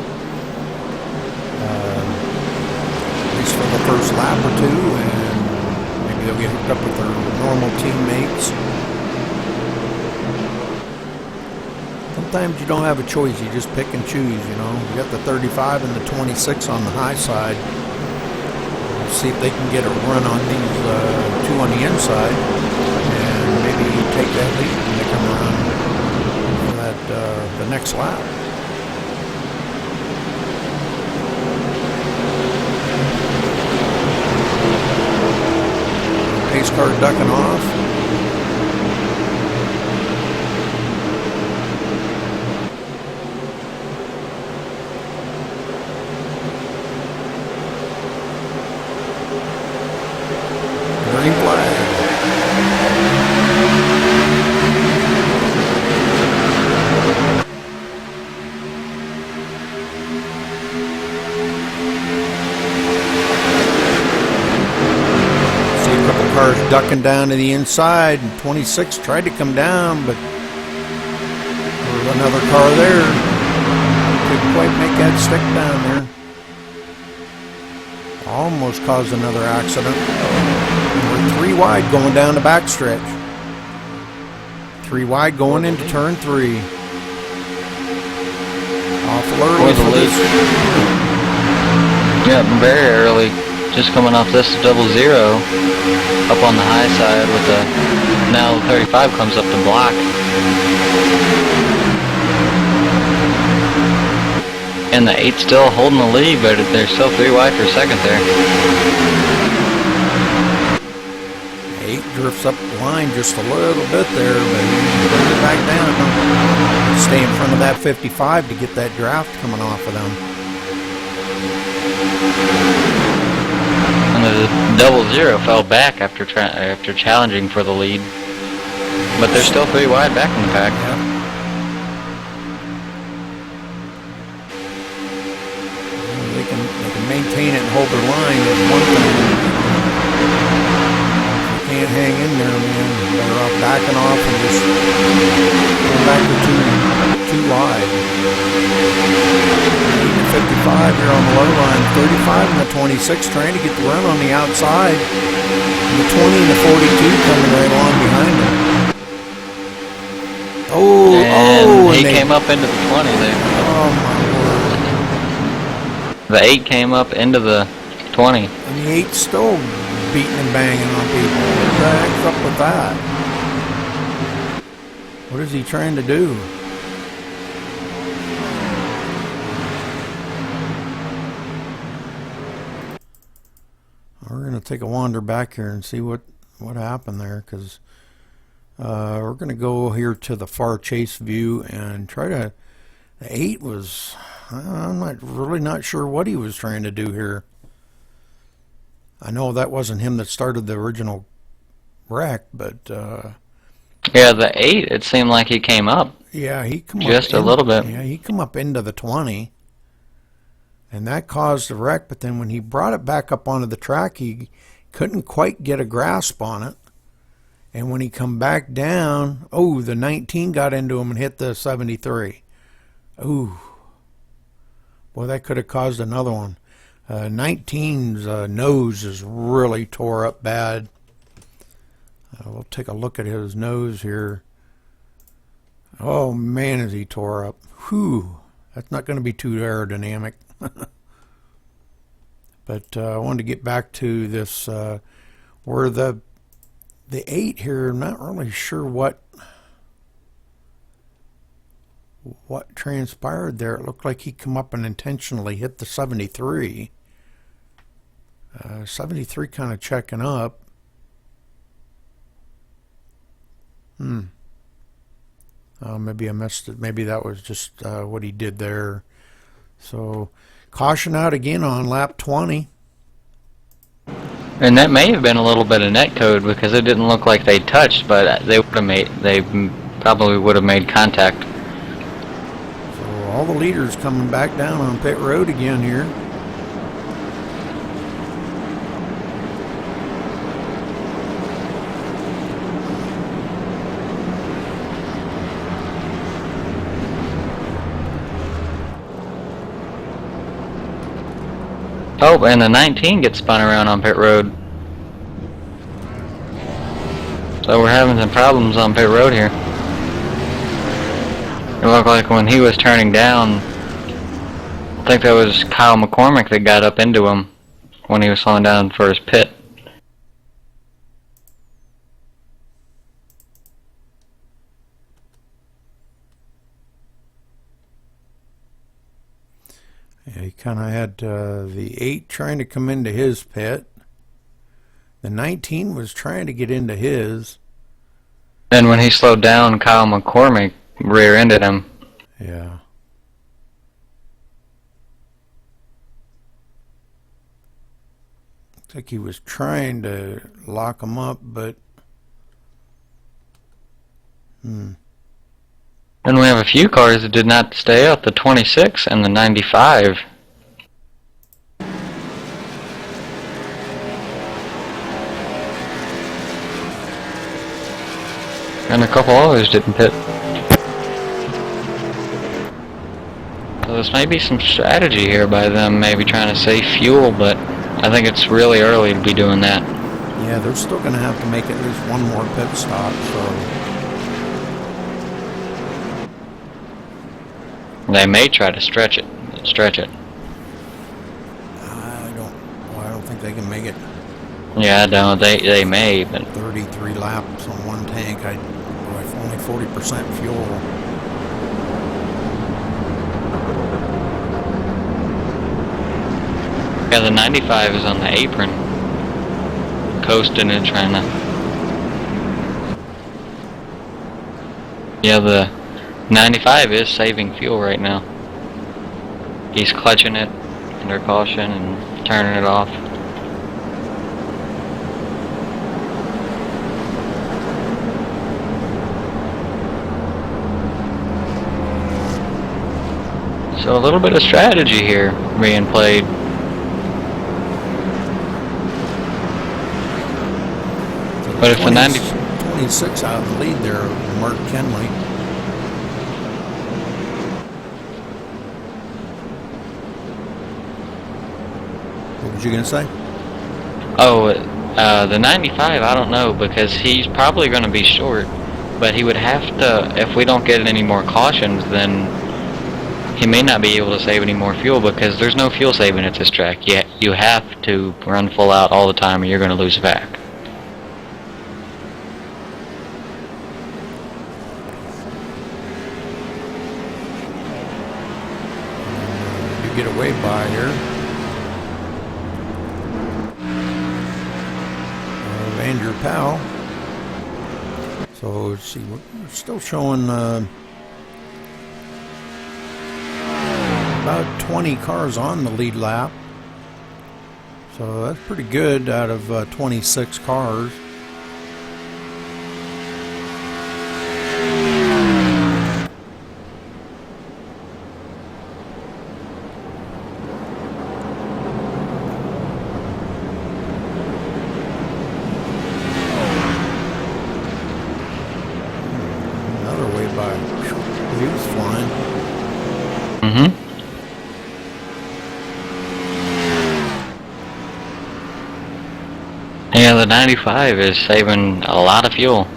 At least for the first lap or two, and maybe they'll get hooked up with their normal teammates. Sometimes you don't have a choice, you just pick and choose, you know. You got the 35 and the 26 on the high side. See if they can get a run on these two on the inside, and maybe take that lead and make them run for that the next lap. Pace car ducking off. Green flag. See a couple cars ducking down to the inside, and 26 tried to come down, but there was another car there. Couldn't quite make that stick down there. Almost caused another accident. We're 3 wide going down the backstretch. 3 wide going into turn 3. Awful early for this. Yeah, very early. Just coming off this 00 up on the high side with the now 35 comes up to block. And the 8's still holding the lead, but they're still 3 wide for second there. 8 drifts up the line just a little bit there, but he brings it back down. Stay in front of that 55 to get that draft coming off of them. And the 00 fell back after challenging for the lead, but they're still 3 wide back in the pack. Yeah. They can maintain it and hold their line is one thing. If you can't hang in there, man, you're better off backing off and just go back to too wide. 55 here on the low line, 35 and the 26 trying to get the run on the outside. And the 20 and the 42 coming right along behind him. And he came up into the 20 there. Oh my word. The 8 came up into the 20. And the 8's still beating and banging on people. What the heck's up with that? What is he trying to do? We're going to take a wander back here and see what happened there, because we're going to go here to the far chase view and try to... The 8 was... I'm really not sure what he was trying to do here. I know that wasn't him that started the original wreck, but... Yeah, the 8, it seemed like he came up. Yeah, he come just up a little bit. Yeah, he come up into the 20. And that caused the wreck, but then when he brought it back up onto the track, he couldn't quite get a grasp on it. And when he come back down, oh, the 19 got into him and hit the 73. Ooh. Boy, that could have caused another one. 19's nose is really tore up bad. We'll take a look at his nose here. Oh, man, is he tore up. Whew. That's not going to be too aerodynamic. But I wanted to get back to this where the 8 here. I'm not really sure what transpired there. It looked like he come up and intentionally hit the 73. 73 kind of checking up. Maybe I missed it. Maybe that was just what he did there. So caution out again on lap 20. And that may have been a little bit of netcode, because it didn't look like they touched, but they probably would have made contact. So all the leaders coming back down on pit road again here. Oh, and the 19 gets spun around on pit road. So we're having some problems on pit road here. It looked like when he was turning down, I think that was Kyle McCormick that got up into him when he was slowing down for his pit. Yeah, he kind of had the 8 trying to come into his pit. The 19 was trying to get into his. And when he slowed down, Kyle McCormick rear-ended him. Yeah. Looks like he was trying to lock him up, but... And we have a few cars that did not stay up, the 26 and the 95. And a couple others didn't pit. So this may be some strategy here by them, maybe trying to save fuel, but I think it's really early to be doing that. Yeah, they're still going to have to make at least one more pit stop, so... They may try to stretch it. I don't think they can make it. Yeah, I don't. They may, but 33 laps on one tank. Only 40% fuel. Yeah, the 95 is on the apron, coasting and trying to. Yeah, the 95 is saving fuel right now. He's clutching it under caution and turning it off. So a little bit of strategy here being played. But if the 26 out of the lead there, Mark Kenley. What was you going to say? Oh, the 95, I don't know, because he's probably going to be short, but he would have to, if we don't get any more cautions, then he may not be able to save any more fuel, because there's no fuel saving at this track. You have to run full out all the time or you're going to lose back. get away by here. Andrew Powell. So let's see, we're still showing about 20 cars on the lead lap. So that's pretty good out of 26 cars. He was flying. Mm-hmm. Yeah, the 95 is saving a lot of fuel.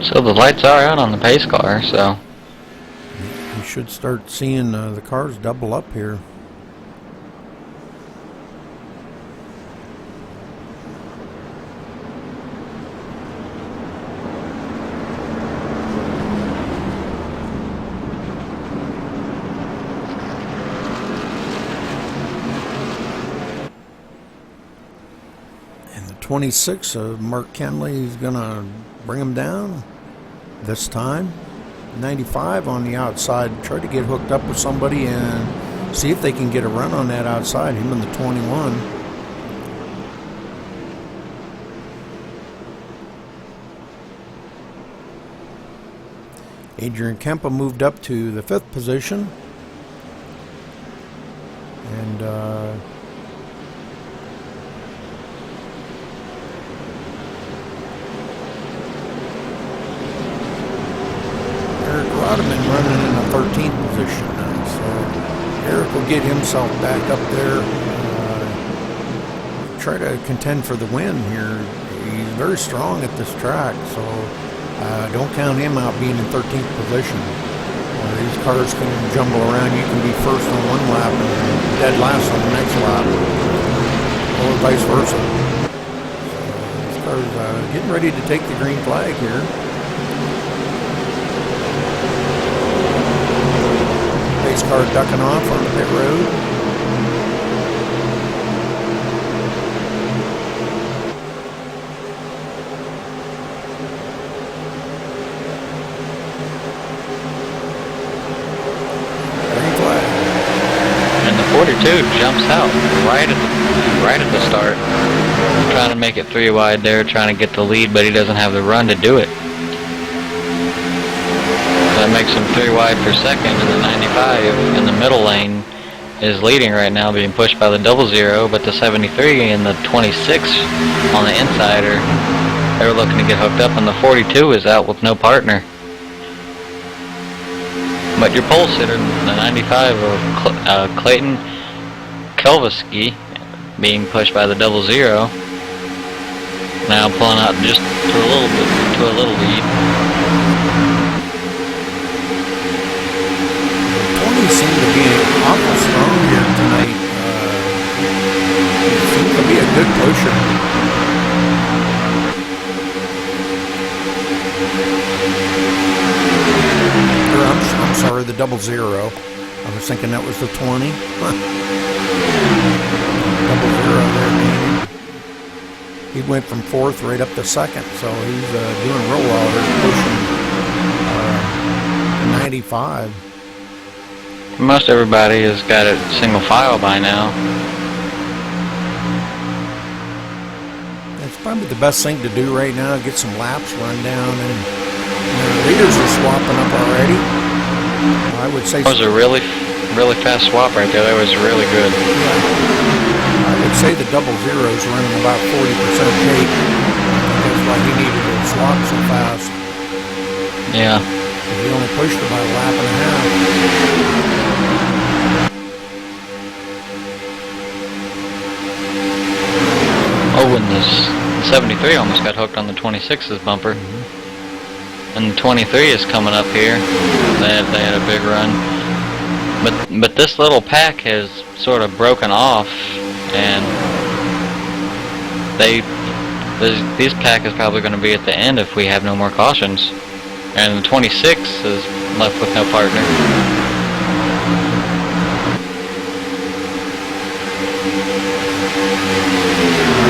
So the lights are out on the pace car, so you should start seeing the cars double up here. And the 26 of Mark Kenley is going to bring him down this time. 95 on the outside, try to get hooked up with somebody and see if they can get a run on that outside, him in the 21. Adrian Kempa moved up to the 5th position, and Rodman running in the 13th position now, so Eric will get himself back up there, try to contend for the win here. He's very strong at this track, so don't count him out being in 13th position. These cars can jumble around. You can be first on one lap and dead last on the next lap, or vice versa. So this car's getting ready to take the green flag here. Pace car ducking off on the pit road. Green flag. and the 42 jumps out right at the start. Trying to make it 3 wide there, trying to get the lead, but he doesn't have the run to do it. That makes him 3 wide for second, and the 95 in the middle lane is leading right now, being pushed by the 00, but the 73 and the 26 on the inside they're looking to get hooked up, and the 42 is out with no partner. But your pole sitter, the 95 of Clayton Kelvisky, being pushed by the 00, now pulling out just to a little lead. Seem to be awful strong here tonight. Seems to be a good pusher. I'm sorry, the 00. I was thinking that was the 20. 00 there, man. He went from 4th right up to 2nd, so he's doing real well. He's pushing the 95. Most everybody has got it single file by now. It's probably the best thing to do right now, get some laps run down, and the leaders are swapping up already. I would say... That was a really fast swap right there. That was really good. Yeah. I would say the 00's running about 40% take. That's why he needed to swap so fast. Yeah. He only pushed about a lap and a half. Oh, and this 73 almost got hooked on the 26's bumper. And the 23 is coming up here. They had a big run. But this little pack has sort of broken off, and this pack is probably going to be at the end if we have no more cautions. And the 26 is left with no partner.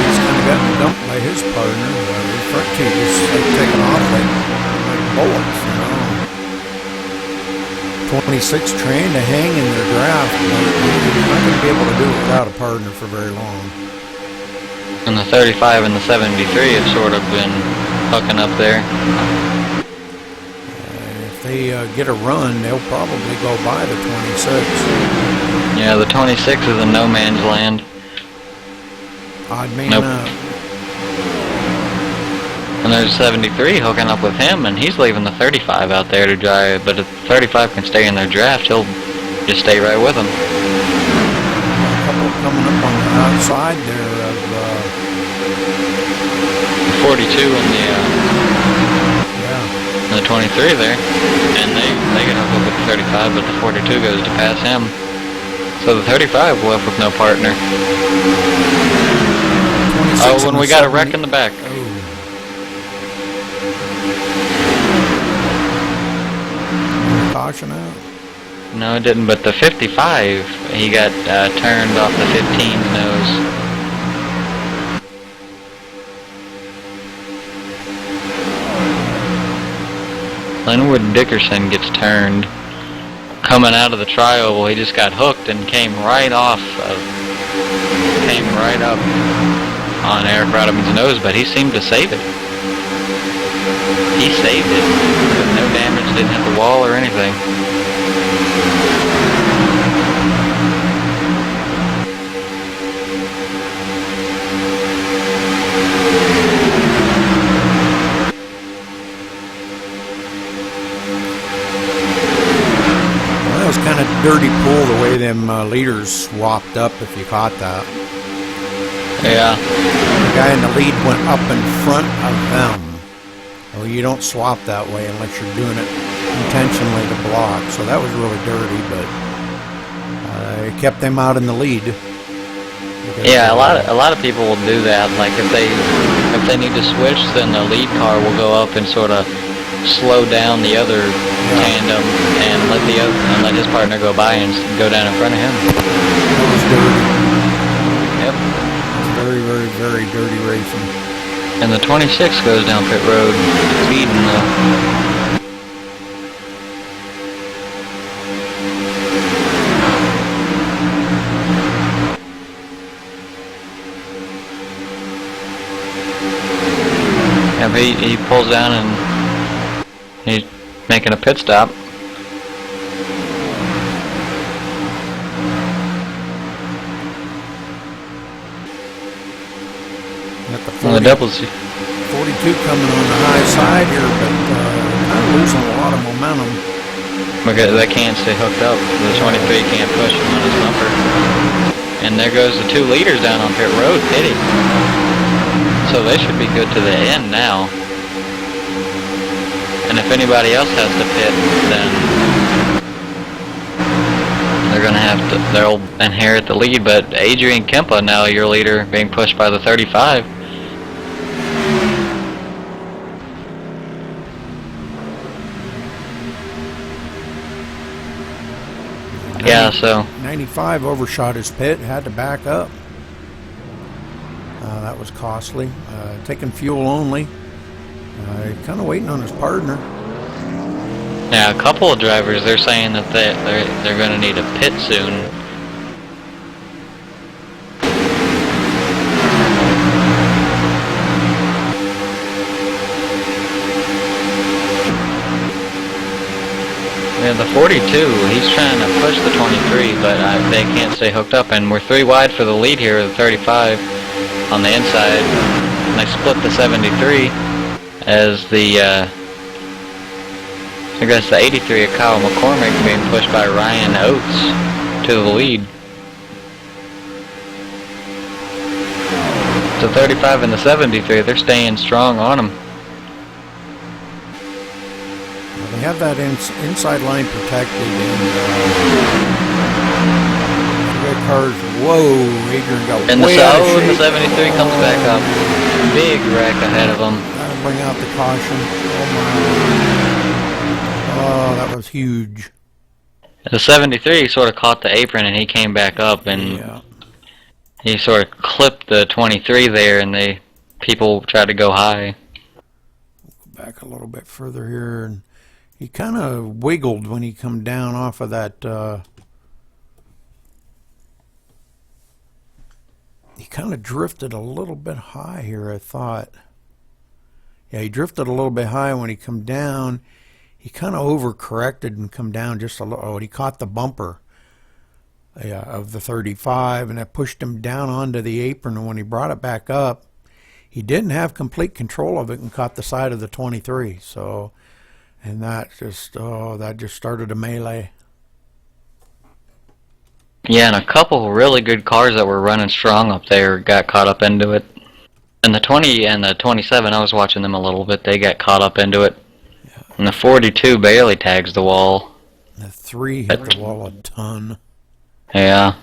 He's kind of gotten dumped by his partner. The front two was taken off like bullets, you know. 26 trying to hang in their draft, but you're not going to be able to do it without a partner for very long. And the 35 and the 73 have sort of been hooking up there. If they get a run, they'll probably go by the 26. Yeah, the 26 is in no man's land. Odd man Nope. out. And there's 73 hooking up with him, and he's leaving the 35 out there to drive. But if the 35 can stay in their draft, he'll just stay right with them. A couple coming up on the outside there of The 42 and the 23 there, and they get hooked up with the 35, but the 42 goes to pass him. So the 35 left with no partner. Oh, and we got a wreck in the back. Caution out. No, it didn't, but the 55, he got turned off the 15 nose. Linwood Dickerson gets turned. Coming out of the trioval, he just got hooked and came right up on Eric Rodman's nose, but he seemed to save it. He saved it. No damage, didn't hit the wall or anything. Well, that was kind of dirty pull the way them leaders swapped up, if you caught that. Yeah. The guy in the lead went up in front of them. Well, you don't swap that way unless you're doing it intentionally to block. So that was really dirty, but it kept them out in the lead. Yeah, a lot of people will do that. Like if they need to switch, then the lead car will go up and sort of slow down the other tandem and let his partner go by and go down in front of him. That was dirty. Yep. Very, very, very dirty racing. And the 26 goes down pit road, speeding though. Yeah, he pulls down and he's making a pit stop. Well, the doubles. 42 coming on the high side here, but kind of losing a lot of momentum. Because they can't stay hooked up. The 23 can't push him on his bumper. And there goes the two leaders down on pit road pitting. So they should be good to the end now. And if anybody else has to pit, then they're gonna they'll inherit the lead. But Adrian Kempa, now your leader, being pushed by the 35. Yeah, so 95 overshot his pit, had to back up. That was costly. Taking fuel only. Kind of waiting on his partner. Yeah, a couple of drivers, they're saying that they're going to need a pit soon. Yeah, the 42, he's trying to push the 23, but they can't stay hooked up, and we're 3 wide for the lead here, the 35 on the inside, and they split the 73 as the, I guess the 83 of Kyle McCormick being pushed by Ryan Oates to the lead. The 35 and the 73, they're staying strong on him. They have that inside line protected, and the cars. Whoa, Adrian got and way out of shape. And the 73 comes back up. Big wreck ahead of him. Gotta bring out the caution. Oh, that was huge. The 73 sort of caught the apron, and he came back up, and he sort of clipped the 23 there, and people tried to go high. Go back a little bit further here, and he kind of wiggled when he come down off of that. He kind of drifted a little bit high here, I thought. Yeah, he drifted a little bit high when he come down. He kind of overcorrected and come down just a little. Oh, he caught the bumper of the 35, and that pushed him down onto the apron. And when he brought it back up, he didn't have complete control of it and caught the side of the 23. So. And that just started a melee. Yeah, and a couple really good cars that were running strong up there got caught up into it. And the 20 and the 27, I was watching them a little bit, they got caught up into it. Yeah. And the 42 barely tags the wall. The 3 hit the wall a ton. Yeah.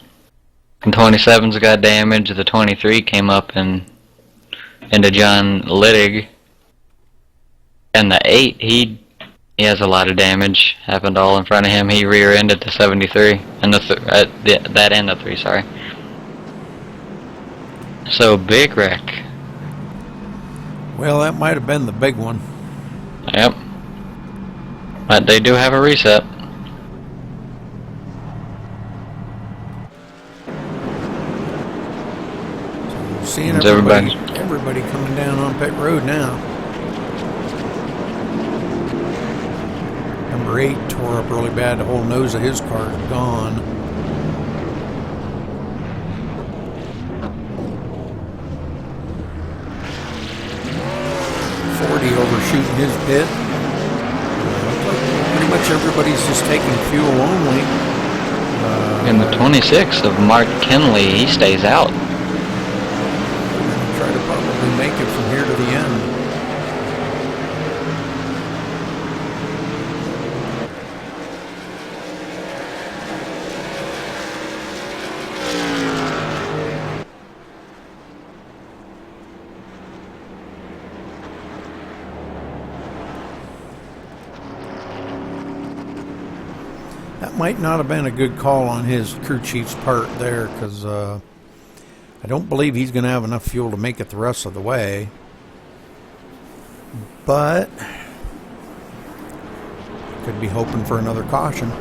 And 27's got damage. The 23 came up and into John Littig. And the 8, he has a lot of damage. Happened all in front of him. He rear-ended the 73 and that and the 3. Sorry. So big wreck. Well, that might have been the big one. Yep. But they do have a reset. So seeing everybody coming down on pit road now. Number 8 tore up really bad. The whole nose of his car is gone. Overshooting his pit. Pretty much everybody's just taking fuel only. And the 26 of Mark Kinley, he stays out. Try to probably make it from here to the end. Might not have been a good call on his crew chief's part there, because I don't believe he's going to have enough fuel to make it the rest of the way. But could be hoping for another caution.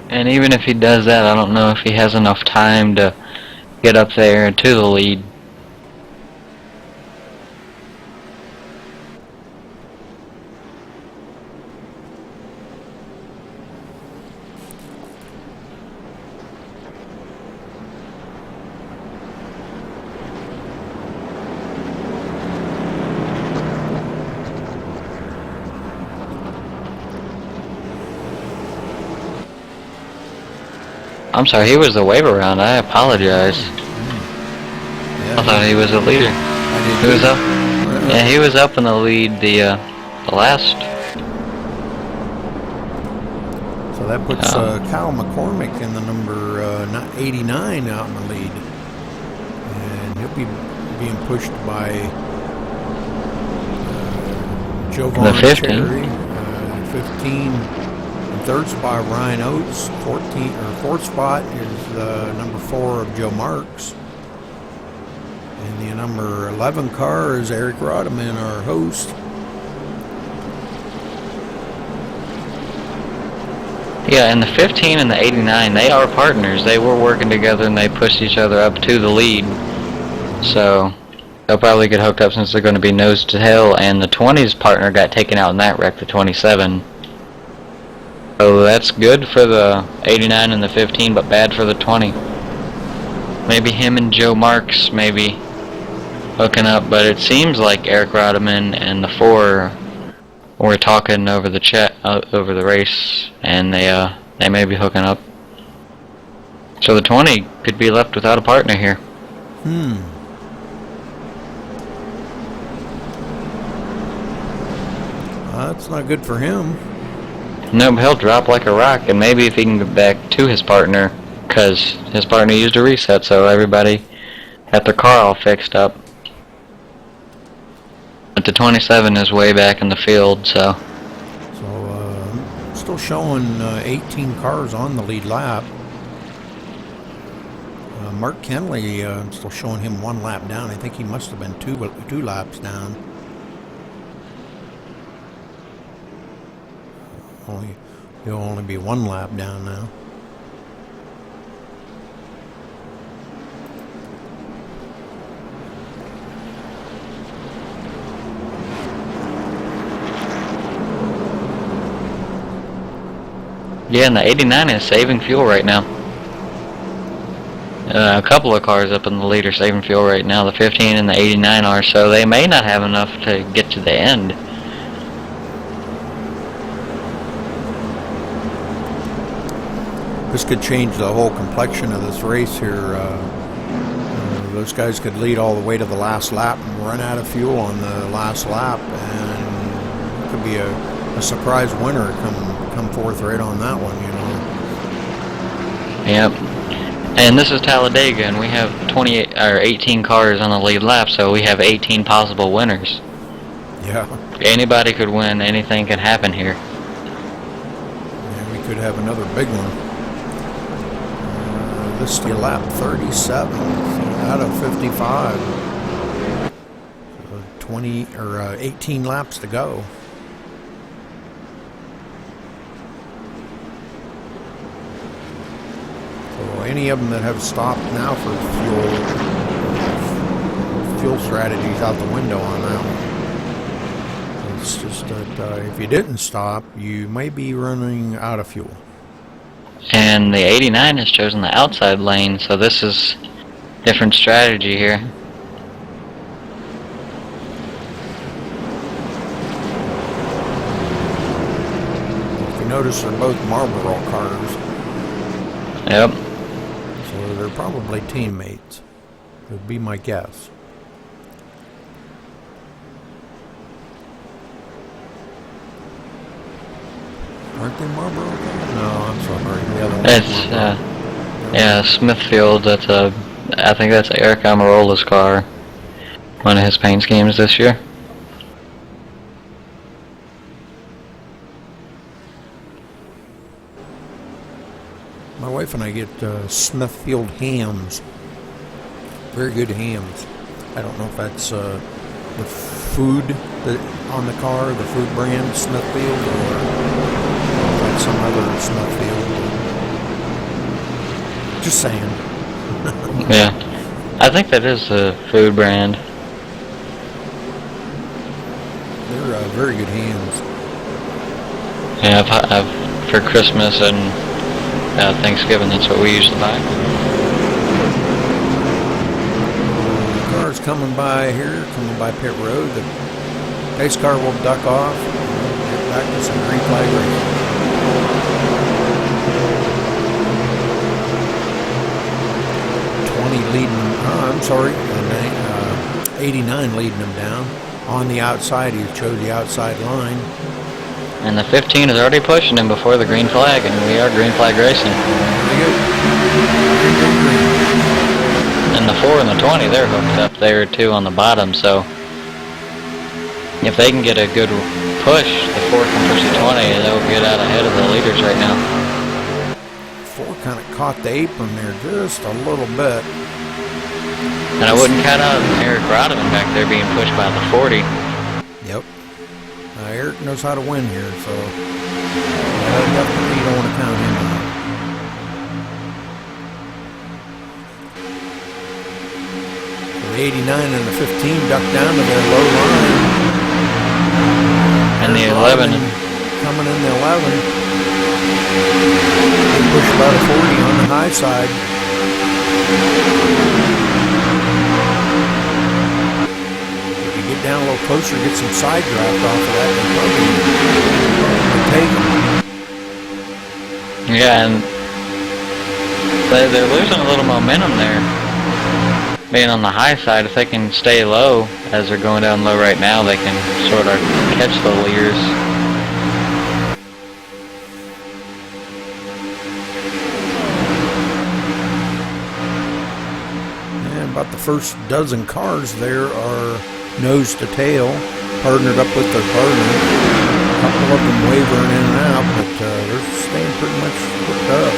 And even if he does that, I don't know if he has enough time to get up there to the lead. I'm sorry, he was the wave around. I apologize. Yeah, I thought he was the leader. He was up. Yeah, he was up in the lead the last. So that puts Kyle McCormick in the number 89 out in the lead, and he'll be being pushed by Jovan the 15. Cherry, 15. Third spot, Ryan Oates. 4th spot is number 4 of Joe Marks. And the number 11 car is Eric Rodman, our host. Yeah, and the 15 and the 89, they are partners. They were working together and they pushed each other up to the lead. So they'll probably get hooked up since they're going to be nose to tail. And the 20's partner got taken out in that wreck, the 27. So that's good for the 89 and the 15, but bad for the 20. Maybe him and Joe Marks maybe hooking up, but it seems like Eric Rodman and the 4 were talking over the chat, over the race, and they may be hooking up. So the 20 could be left without a partner here. That's not good for him. No, but he'll drop like a rock, and maybe if he can get back to his partner, because his partner used a reset, so everybody had their car all fixed up. But the 27 is way back in the field, so... Still showing 18 cars on the lead lap. Mark Kenley, still showing him 1 lap down. I think he must have been two laps down. He'll only be 1 lap down now. Yeah, and the 89 is saving fuel right now. A couple of cars up in the lead are saving fuel right now. The 15 and the 89 are, so they may not have enough to get to the end. This could change the whole complexion of this race here. Those guys could lead all the way to the last lap and run out of fuel on the last lap, and it could be a surprise winner come forth right on that one, you know. Yep. And this is Talladega, and we have 28 or 18 cars on the lead lap, so we have 18 possible winners. Yeah. Anybody could win. Anything can happen here. Yeah, we could have another big one. This is lap 37 out of 55. 18 laps to go. So any of them that have stopped now for fuel strategies out the window on that one. It's just that if you didn't stop, you may be running out of fuel. And the 89 has chosen the outside lane, so this is different strategy here. If you notice, they're both Marlboro cars. Yep. So they're probably teammates, would be my guess. Aren't they Marlboro cars? No, I'm sorry. The other one. It's, yeah, Smithfield. That's I think that's Eric Amarola's car. One of his paint schemes this year. My wife and I get Smithfield hams. Very good hams. I don't know if that's the food that on the car, the food brand Smithfield, or if that's some other Smithfield. Just saying. Yeah, I think that is the food brand. They're very good hams. Yeah, I've for Christmas and Thanksgiving, that's what we usually buy. Cars coming by here, coming by pit road. The pace car will duck off and get back to some green flag racing. I'm sorry, 89 leading them down. On the outside, he chose the outside line. And the 15 is already pushing him before the green flag, and we are green flag racing. And the 4 and the 20, they're hooked up there too on the bottom, so if they can get a good push, the 4 can push the 20, and they'll get out ahead of the leaders right now. 4 kind of caught the apron there just a little bit. And I wouldn't count out Eric Rodman back there being pushed by the 40. Yep. Eric knows how to win here, so definitely you don't want to count him out. The 89 and the 15 duck down to their low line. And the 11. Coming in the 11. They push about a 40 on the high side. Get down a little closer, get some side draft off of that, and probably take them. Yeah, and they're losing a little momentum there. Being on the high side, if they can stay low as they're going down low right now, they can sort of catch the leaders. And about the first dozen cars there are nose to tail, partnered up with their partner. A couple of them wavering in and out, but they're staying pretty much hooked up.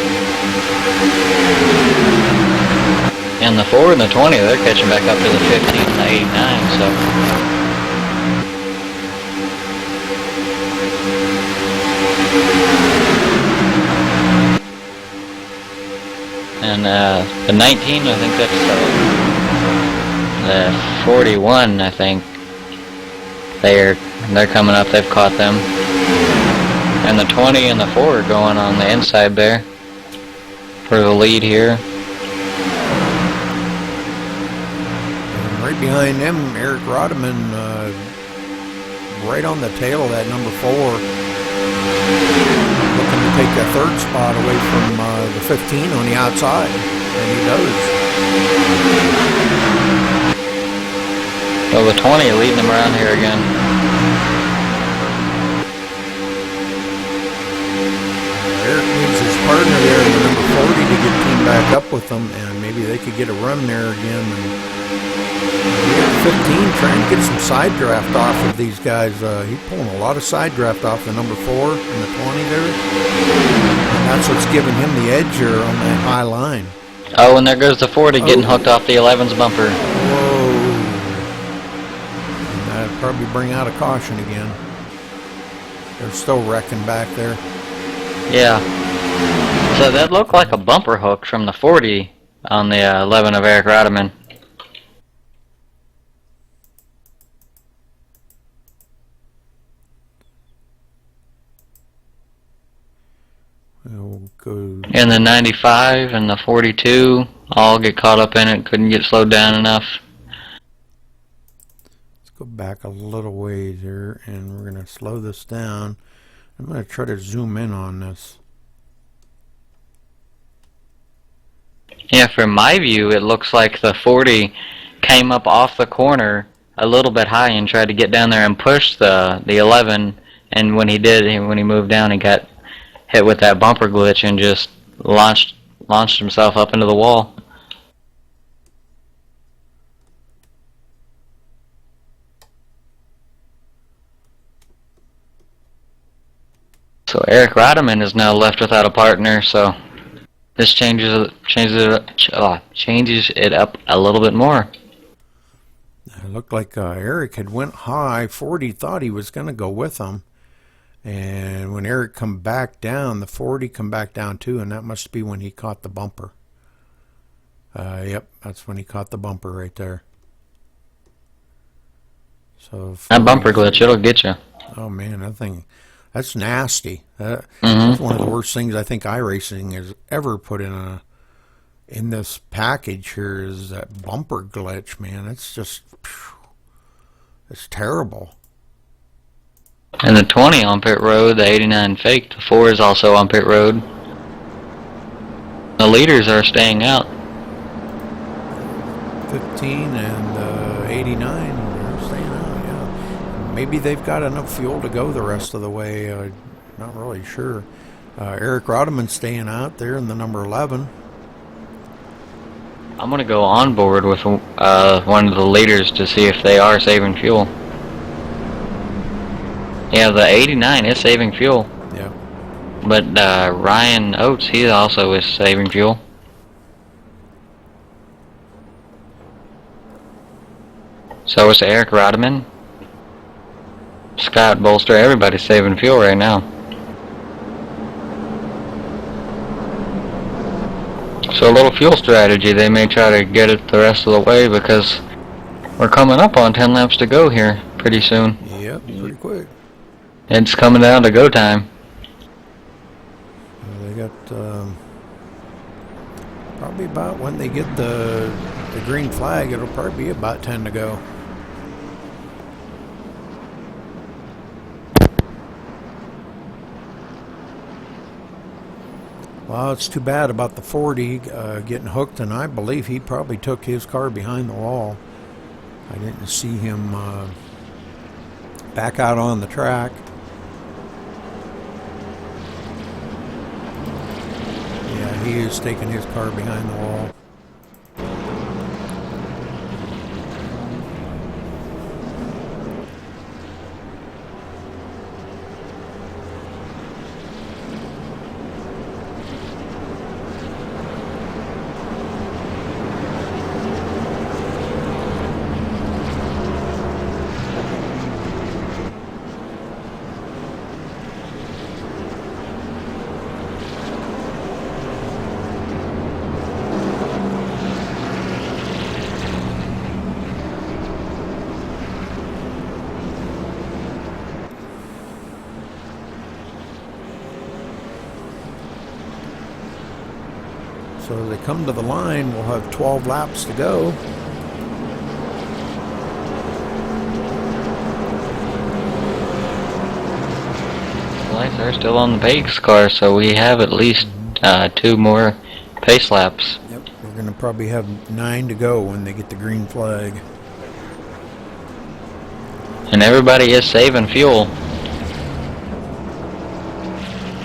And the 4 and the 20, they're catching back up to the 15 and the 89, so. And the 19, I think that's the 41, I think. They're coming up, they've caught them. And the 20 and the 4 are going on the inside there for the lead here. And right behind them, Eric Rodman, right on the tail of that number 4, looking to take that third spot away from the 15 on the outside, and he does. Well, the 20 leading them around here again. Eric needs his partner there in the number 40 to get teamed back up with them, and maybe they could get a run there again. And 15 trying to get some side draft off of these guys. He's pulling a lot of side draft off the number 4 and the 20 there. And that's what's giving him the edge here on that high line. Oh, and there goes the 40 getting hooked off the 11's bumper. Whoa. And that'd probably bring out a caution again. They're still wrecking back there. Yeah. So that looked like a bumper hook from the 40 on the 11 of Eric Rodman. And the 95 and the 42 all get caught up in it, couldn't get slowed down enough. Let's go back a little ways here, and we're going to slow this down. I'm going to try to zoom in on this. Yeah, from my view, it looks like the 40 came up off the corner a little bit high and tried to get down there and push the 11, and when he did, when he moved down, he got hit with that bumper glitch and just launched himself up into the wall. So Eric Rodman is now left without a partner, so this changes it up a little bit more. It looked like Eric had went high. 40 thought he was going to go with him. And when Eric come back down, the 40 come back down too, and that must be when he caught the bumper. Yep, that's when he caught the bumper right there. So that bumper glitch, it'll get you. Oh man, that thing, that's nasty. That's one of the worst things I think iRacing has ever put in this package here is that bumper glitch, man. It's just, it's terrible. And the 20 on pit road, the 89 fake, the 4 is also on pit road. The leaders are staying out. 15 and 89 are staying out, yeah. Maybe they've got enough fuel to go the rest of the way. Not really sure. Eric Rodman's staying out there in the number 11. I'm going to go on board with one of the leaders to see if they are saving fuel. Yeah, the 89 is saving fuel. Yeah. But Ryan Oates, he also is saving fuel. So is Eric Rodman, Scott Bolster. Everybody's saving fuel right now. So a little fuel strategy. They may try to get it the rest of the way because we're coming up on 10 laps to go here pretty soon. Yep, pretty quick. It's coming down to go time. They got probably about when they get the green flag, it'll probably be about 10 to go. Well, it's too bad about the 40 getting hooked, and I believe he probably took his car behind the wall. I didn't see him back out on the track. Yeah, he is taking his car behind the wall. So they come to the line, we'll have 12 laps to go. Lights are still on the pace car, so we have at least 2 more pace laps. Yep, we're going to probably have 9 to go when they get the green flag. And everybody is saving fuel.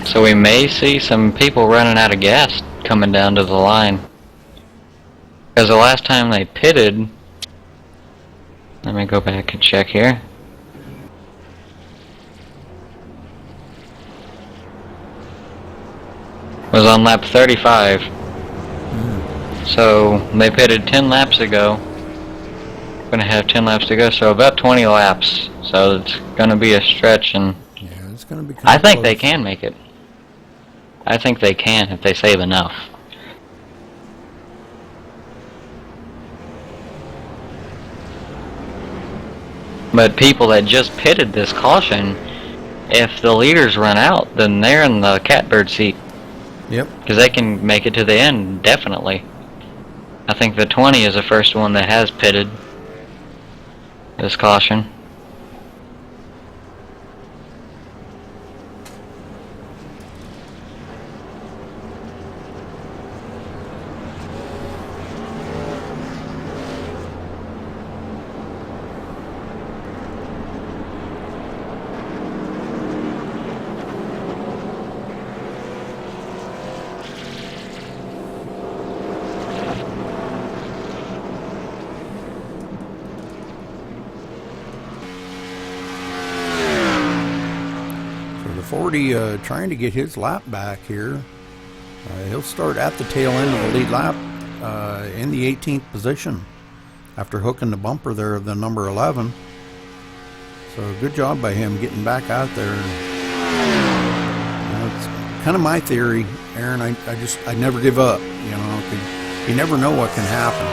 So we may see some people running out of gas coming down to the line. Because the last time they pitted, let me go back and check here. Was on lap 35. So they pitted 10 laps ago. We're gonna have 10 laps to go, so about 20 laps. So it's gonna be a stretch, and yeah, it's gonna be I think they can make it. I think they can if they save enough. But people that just pitted this caution, if the leaders run out, then they're in the catbird seat. Yep. Because they can make it to the end, definitely. I think the 20 is the first one that has pitted this caution. Trying to get his lap back here. He'll start at the tail end of the lead lap in the 18th position after hooking the bumper there of the number 11. So good job by him getting back out there. It's kind of my theory, Aaron. I never give up. You know, you never know what can happen.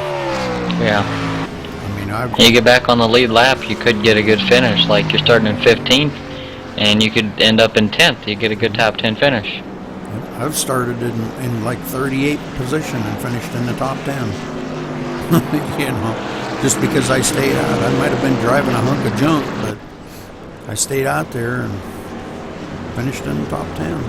Yeah. I mean, you get back on the lead lap, you could get a good finish. Like you're starting in 15th. And you could end up in 10th. You get a good top 10 finish. I've started in like 38th position and finished in the top 10. You know, just because I stayed out. I might have been driving a hunk of junk, but I stayed out there and finished in the top 10.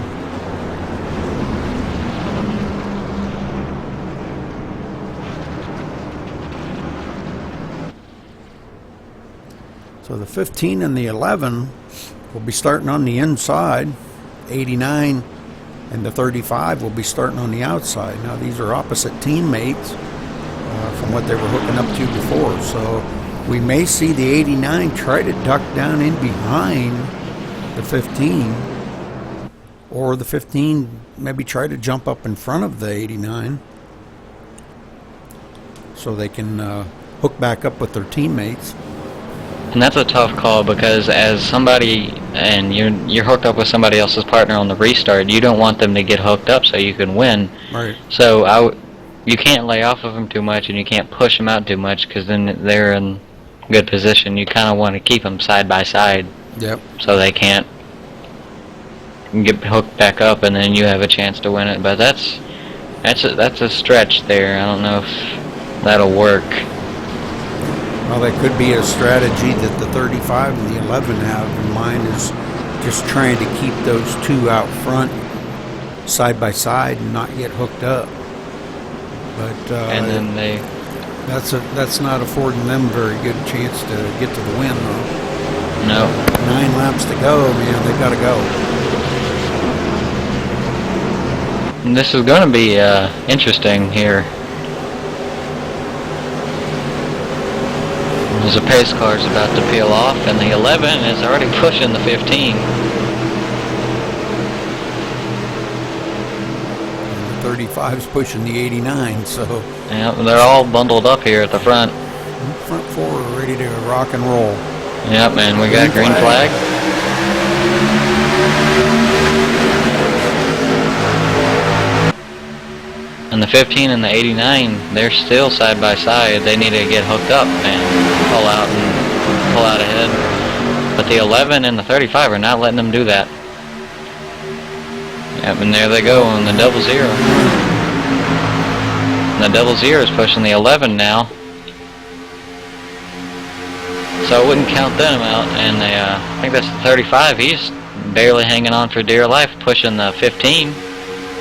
So the 15 and the 11 will be starting on the inside. 89 and the 35 will be starting on the outside. Now these are opposite teammates from what they were hooking up to before. So we may see the 89 try to duck down in behind the 15, or the 15 maybe try to jump up in front of the 89 so they can hook back up with their teammates. And that's a tough call because as somebody, and you're hooked up with somebody else's partner on the restart, you don't want them to get hooked up so you can win. Right. So you can't lay off of them too much, and you can't push them out too much because then they're in good position. You kind of want to keep them side by side. Yep. So they can't get hooked back up, and then you have a chance to win it. But that's a stretch there. I don't know if that'll work. Well, that could be a strategy that the 35 and the 11 have in mind, is just trying to keep those two out front side by side and not get hooked up. But And then that's not affording them a very good chance to get to the win, though. No. 9 laps to go, man. They've got to go. And this is going to be interesting here. As the pace car is about to peel off, and the 11 is already pushing the 15. And the 35 is pushing the 89, so... Yeah, they're all bundled up here at the front. Front four are ready to rock and roll. Yep, and we got green flag. And the 15 and the 89, they're still side by side. They need to get hooked up and pull out ahead. But the 11 and the 35 are not letting them do that. Yep, and there they go on the 00. And the 00 is pushing the 11 now. So I wouldn't count them out. And I think that's the 35. He's barely hanging on for dear life, pushing the 15.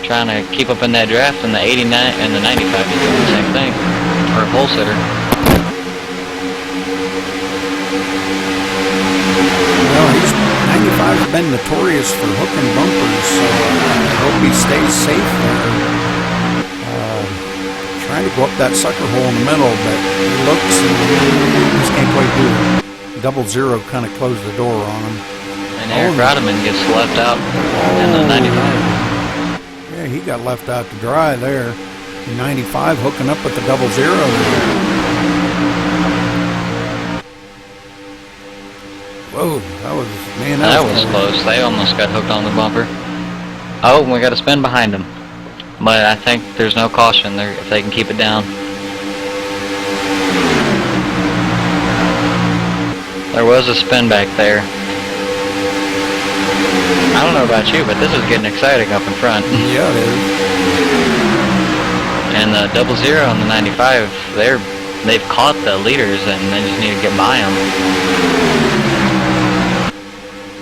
Trying to keep up in that draft, and the 89 and the 95 is doing the same thing, or a pole sitter. Well, 95's been notorious for hooking bumpers, so I hope he stays safe there. Trying to go up that sucker hole in the middle, but he looks and just can't quite do it. 00 kind of closed the door on him. And Eric Rodeman gets left out in the 95. Yeah, he got left out to dry there. 95 hooking up with the 00 there. Whoa, that was, man, that was close. They almost got hooked on the bumper. Oh, and we got a spin behind them. But I think there's no caution there if they can keep it down. There was a spin back there. I don't know about you, but this is getting exciting up in front. Yeah, it is. And the 00 and the 95, they've caught the leaders, and they just need to get by them.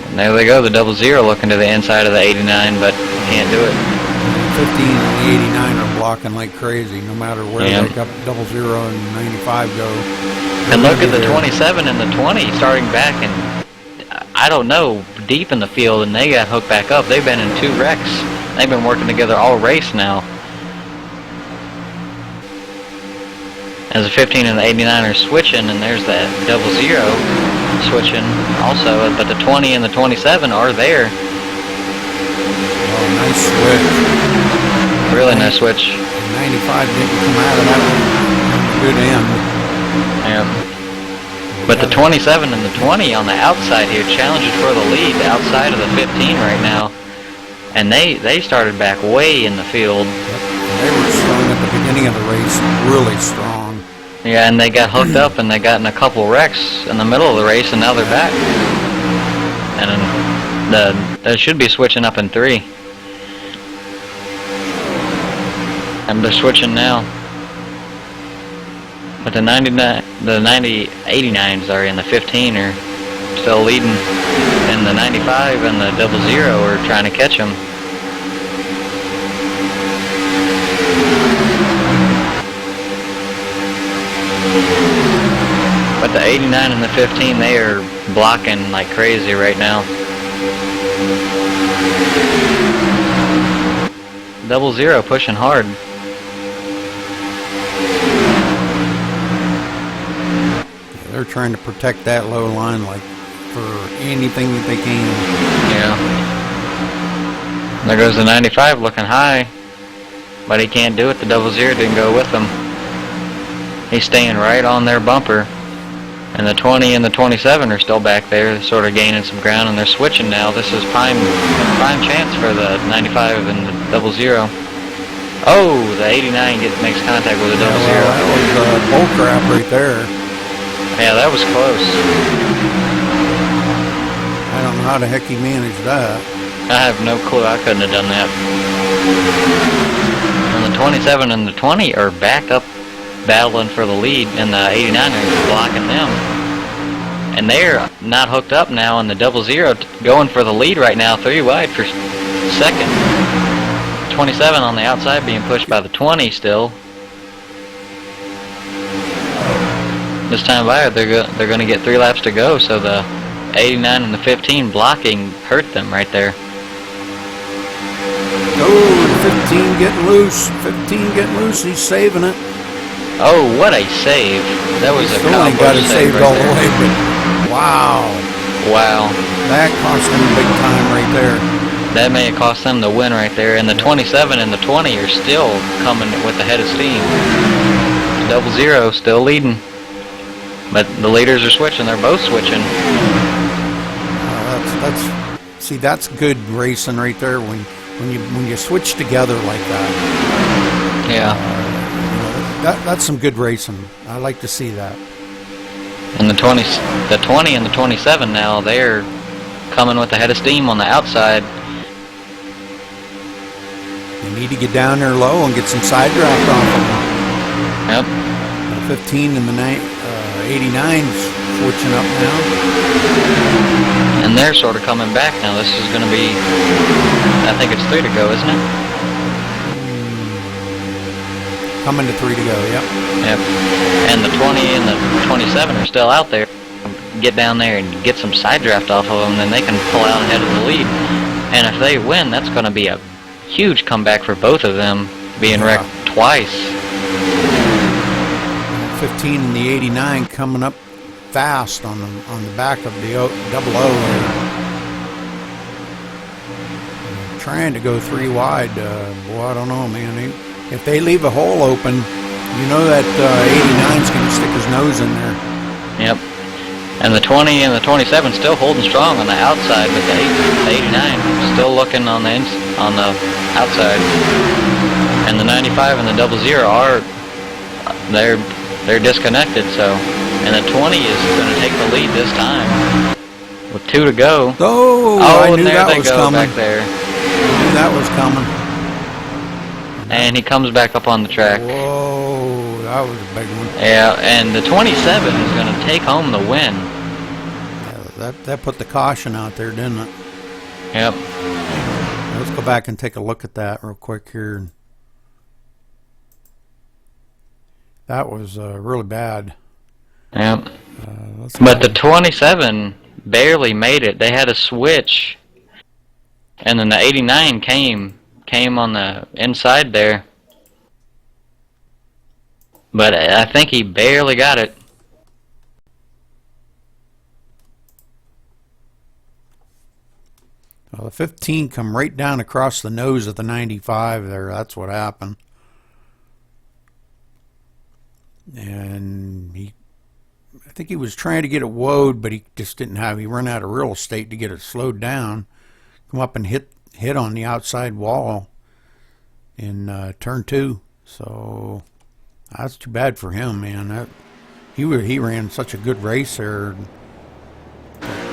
And there they go, the 00 looking to the inside of the 89, but can't do it. 15 and the 89 are blocking like crazy, no matter where they got 00 and 95 go. And look at the 27 and the 20 starting back, and I don't know, deep in the field, and they got hooked back up. They've been in 2 wrecks. They've been working together all race now. As the 15 and the 89 are switching, and there's that 00 switching also, but the 20 and the 27 are there. Oh, nice switch. Really nice switch. 95 didn't come out of that one. Good end. Yeah. But the 27 and the 20 on the outside here challenging for the lead outside of the 15 right now. And they started back way in the field. They were strong at the beginning of the race, really strong. Yeah, and they got hooked up and they got in a couple wrecks in the middle of the race, and now they're back. And they should be switching up in 3. And they're switching now. But the 89s are in the 15 are still leading, and the 95 and the 00 are trying to catch them. But the 89 and the 15, they are blocking like crazy right now. 00 pushing hard. They're trying to protect that low line like for anything that they can. Yeah. There goes the 95 looking high, but he can't do it. The 00 didn't go with him. He's staying right on their bumper. And the 20 and the 27 are still back there, they're sort of gaining some ground, and they're switching now. This is prime chance for the 95 and the 00. Oh, the 89 makes contact with the 00. Well, that was bull crap right there. Yeah, that was close. I don't know how the heck he managed that. I have no clue. I couldn't have done that. And the 27 and the 20 are back up battling for the lead, and the 89 are blocking them. And they're not hooked up now, and the 00 going for the lead right now, 3 wide for second. 27 on the outside being pushed by the 20 still. This time by they're going to get 3 laps to go, so the 89 and the 15 blocking hurt them right there. Oh, 15 getting loose. 15 getting loose. He's saving it. Oh, what a save. That was a combo got it saved right all there. the way, but wow. Wow. That cost them big time right there. That may have cost them the win right there. And the 27 and the 20 are still coming with the head of steam. 00 still leading. But the leaders are switching. They're both switching. That's good racing right there when you switch together like that. Yeah. That's some good racing. I like to see that. And the 20 and the 27 now, they're coming with the head of steam on the outside. You need to get down there low and get some side draft off of them. Yep. The 15 and the 89's switching up now. And they're sort of coming back now. This is going to be, I think it's 3 to go, isn't it? Coming to 3 to go, yep. Yep. And the 20 and the 27 are still out there. Get down there and get some side draft off of them, then they can pull out ahead of the lead. And if they win, that's going to be a huge comeback for both of them, being wrecked twice. 15 and the 89 coming up fast on the back of the 00 there. Trying to go 3 wide. Boy, I don't know, man. If they leave a hole open, you know that 89's going to stick his nose in there. Yep. And the 20 and the 27 still holding strong on the outside, but the 89 still looking on the outside. And the 95 and the 00 are they're disconnected. So, and the 20 is going to take the lead this time with 2 to go. Oh, I knew and there that they was go coming. back there. I knew that was coming. And he comes back up on the track. Whoa, that was a big one. Yeah, and the 27 is going to take home the win. Yeah, that put the caution out there, didn't it? Yep. Let's go back and take a look at that real quick here. That was really bad. Yep. But the 27 barely made it. They had a switch, and then the 89 came on the inside there. But I think he barely got it. Well, the 15 come right down across the nose of the 95 there. That's what happened. And I think he was trying to get it woed, but he just didn't have. He ran out of real estate to get it slowed down. Come up and hit on the outside wall in turn 2. So that's too bad for him, man. He ran such a good race there. Let's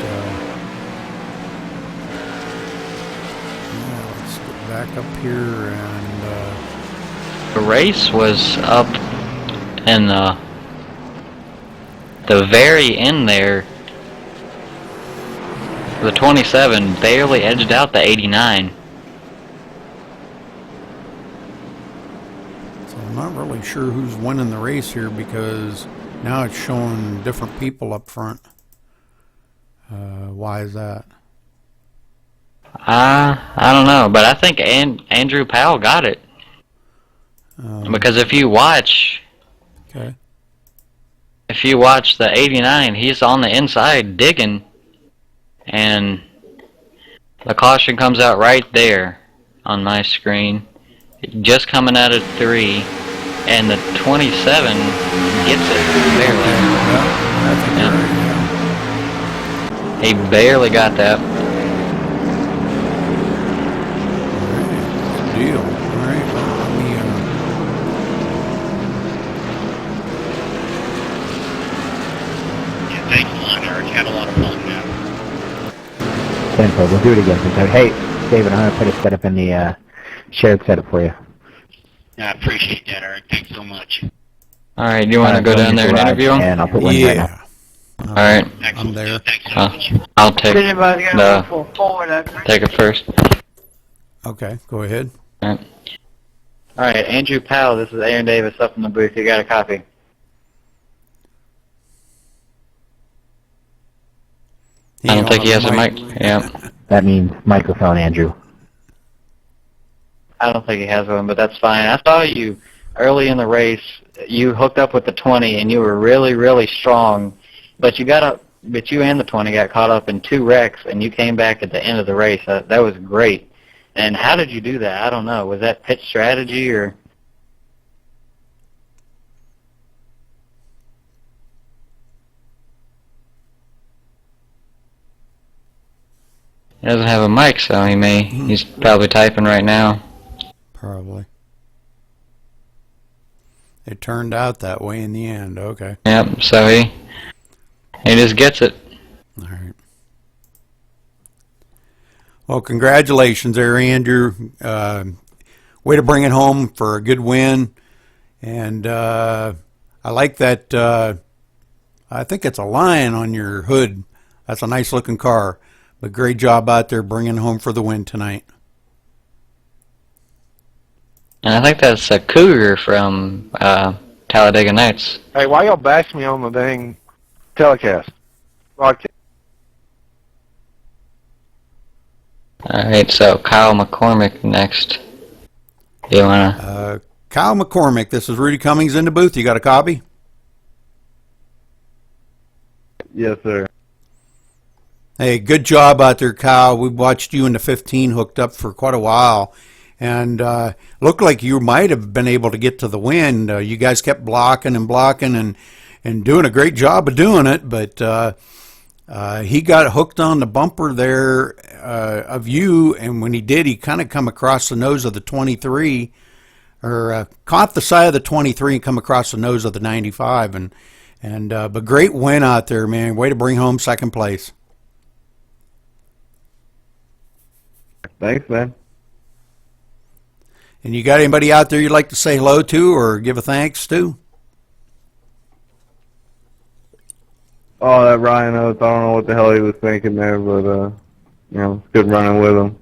get back up here and The race was up in the very end there. The 27 barely edged out the 89. so I'm not really sure who's winning the race here because now it's showing different people up front. Why is that? I don't know, but I think Andrew Powell got it. Because if you watch the 89, he's on the inside digging, and the caution comes out right there on my screen, just coming out of 3. and the 27 gets it barely. Yeah, I think you're right. He barely got that. Good deal. All right, well, let me, Yeah, thanks a lot, Eric. Had a lot of fun, man. 10-4. We'll do it again sometime. Hey, David, I'm going to put a setup in the shared setup for you. I appreciate that, Eric. Thanks so much. All right, you want to go down there and interview him? And I'll put one right now. All right. I'm there. Thanks so much. I'll take take it first. Okay, go ahead. All right, Andrew Powell, this is Aaron Davis up in the booth. You got a copy? I don't think he has a mic. Yeah. That means microphone, Andrew. I don't think he has one, but that's fine. I saw you early in the race. You hooked up with the 20, and you were really, really strong. But you and the 20 got caught up in 2 wrecks, and you came back at the end of the race. That was great. And how did you do that? I don't know. Was that pit strategy or? He doesn't have a mic, so he's probably typing right now. Probably. It turned out that way in the end. Okay. Yep. So he just gets it. All right. Well, congratulations there, Andrew. Way to bring it home for a good win. And I like that. I think it's a lion on your hood. That's a nice looking car. But great job out there bringing home for the win tonight. And I think that's a Cougar from Talladega Nights. Hey, why y'all bash me on the dang telecast? Broadcast. Alright, so Kyle McCormick next. Do you want to? Kyle McCormick, this is Rudy Cummings in the booth. You got a copy? Yes, sir. Hey, good job out there, Kyle. We watched you in the 15 hooked up for quite a while. And looked like you might have been able to get to the win. You guys kept blocking and doing a great job of doing it. But he got hooked on the bumper there of you. And when he did, he kind of come across the nose of the 23. Or caught the side of the 23 and come across the nose of the 95. But great win out there, man. Way to bring home second place. Thanks, man. And you got anybody out there you'd like to say hello to or give a thanks to? Oh, that Ryan Oates, I don't know what the hell he was thinking there, but, you know, good running with him.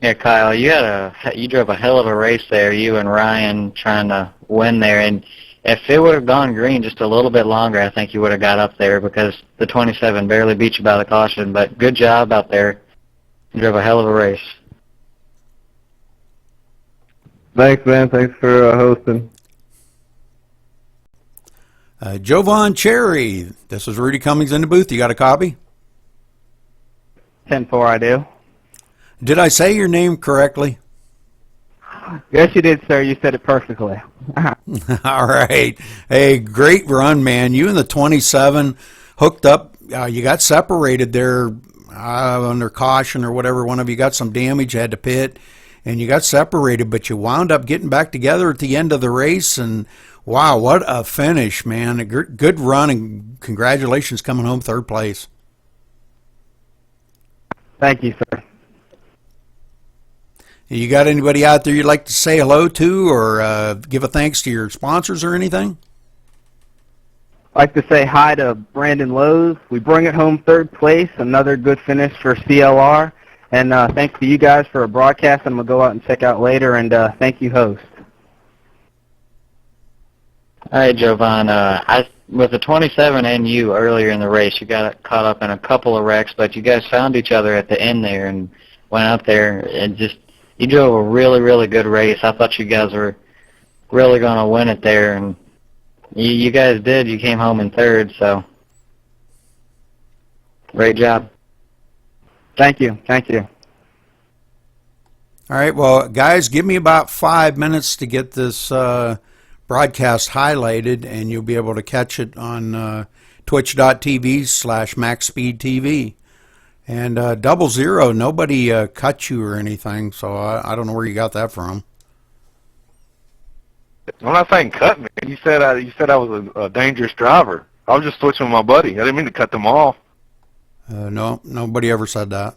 Yeah, Kyle, you drove a hell of a race there, you and Ryan trying to win there. And if it would have gone green just a little bit longer, I think you would have got up there because the 27 barely beat you by the caution. But good job out there. You drove a hell of a race. Thanks, man. Thanks for hosting. Jovan Cherry, this is Rudy Cummings in the booth. You got a copy? 10-4, I do. Did I say your name correctly? Yes, you did, sir. You said it perfectly. All right. Hey, great run, man. You and the 27 hooked up. You got separated there under caution or whatever. One of you got some damage, had to pit, and you got separated, but you wound up getting back together at the end of the race. And, wow, what a finish, man. A good run, and congratulations coming home third place. Thank you, sir. You got anybody out there you'd like to say hello to or give a thanks to your sponsors or anything? I'd like to say hi to Brandon Lowe's. We bring it home third place, another good finish for CLR. And thanks to you guys for a broadcast I'm going to go out and check out later. And thank you, host. All right, Jovan. With the 27 and you earlier in the race, you got caught up in a couple of wrecks, but you guys found each other at the end there and went out there and just you drove a really, really good race. I thought you guys were really going to win it there, and you guys did. You came home in third, so great job. Thank you. Thank you. All right, well, guys, give me about 5 minutes to get this broadcast highlighted, and you'll be able to catch it on twitch.tv/MaxSpeedTV. And 00, nobody cut you or anything, so I don't know where you got that from. I'm not saying cut me. You said I was a dangerous driver. I was just switching with my buddy. I didn't mean to cut them off. No, nobody ever said that.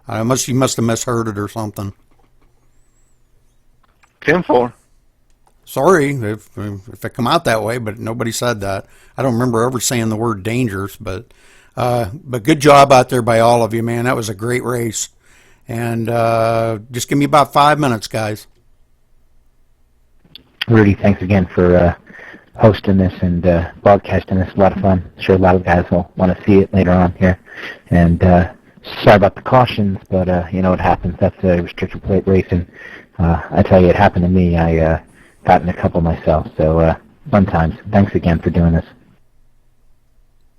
You must have misheard it or something. 10-4. Sorry if it come out that way, but nobody said that. I don't remember ever saying the word dangerous, but good job out there by all of you, man. That was a great race. And just give me about 5 minutes, guys. Rudy, thanks again for hosting this and broadcasting this. A lot of fun. I'm sure a lot of guys will want to see it later on here. And sorry about the cautions, but you know what happens. That's restrictor plate racing. I tell you, it happened to me. I got in a couple myself. So fun times. Thanks again for doing this.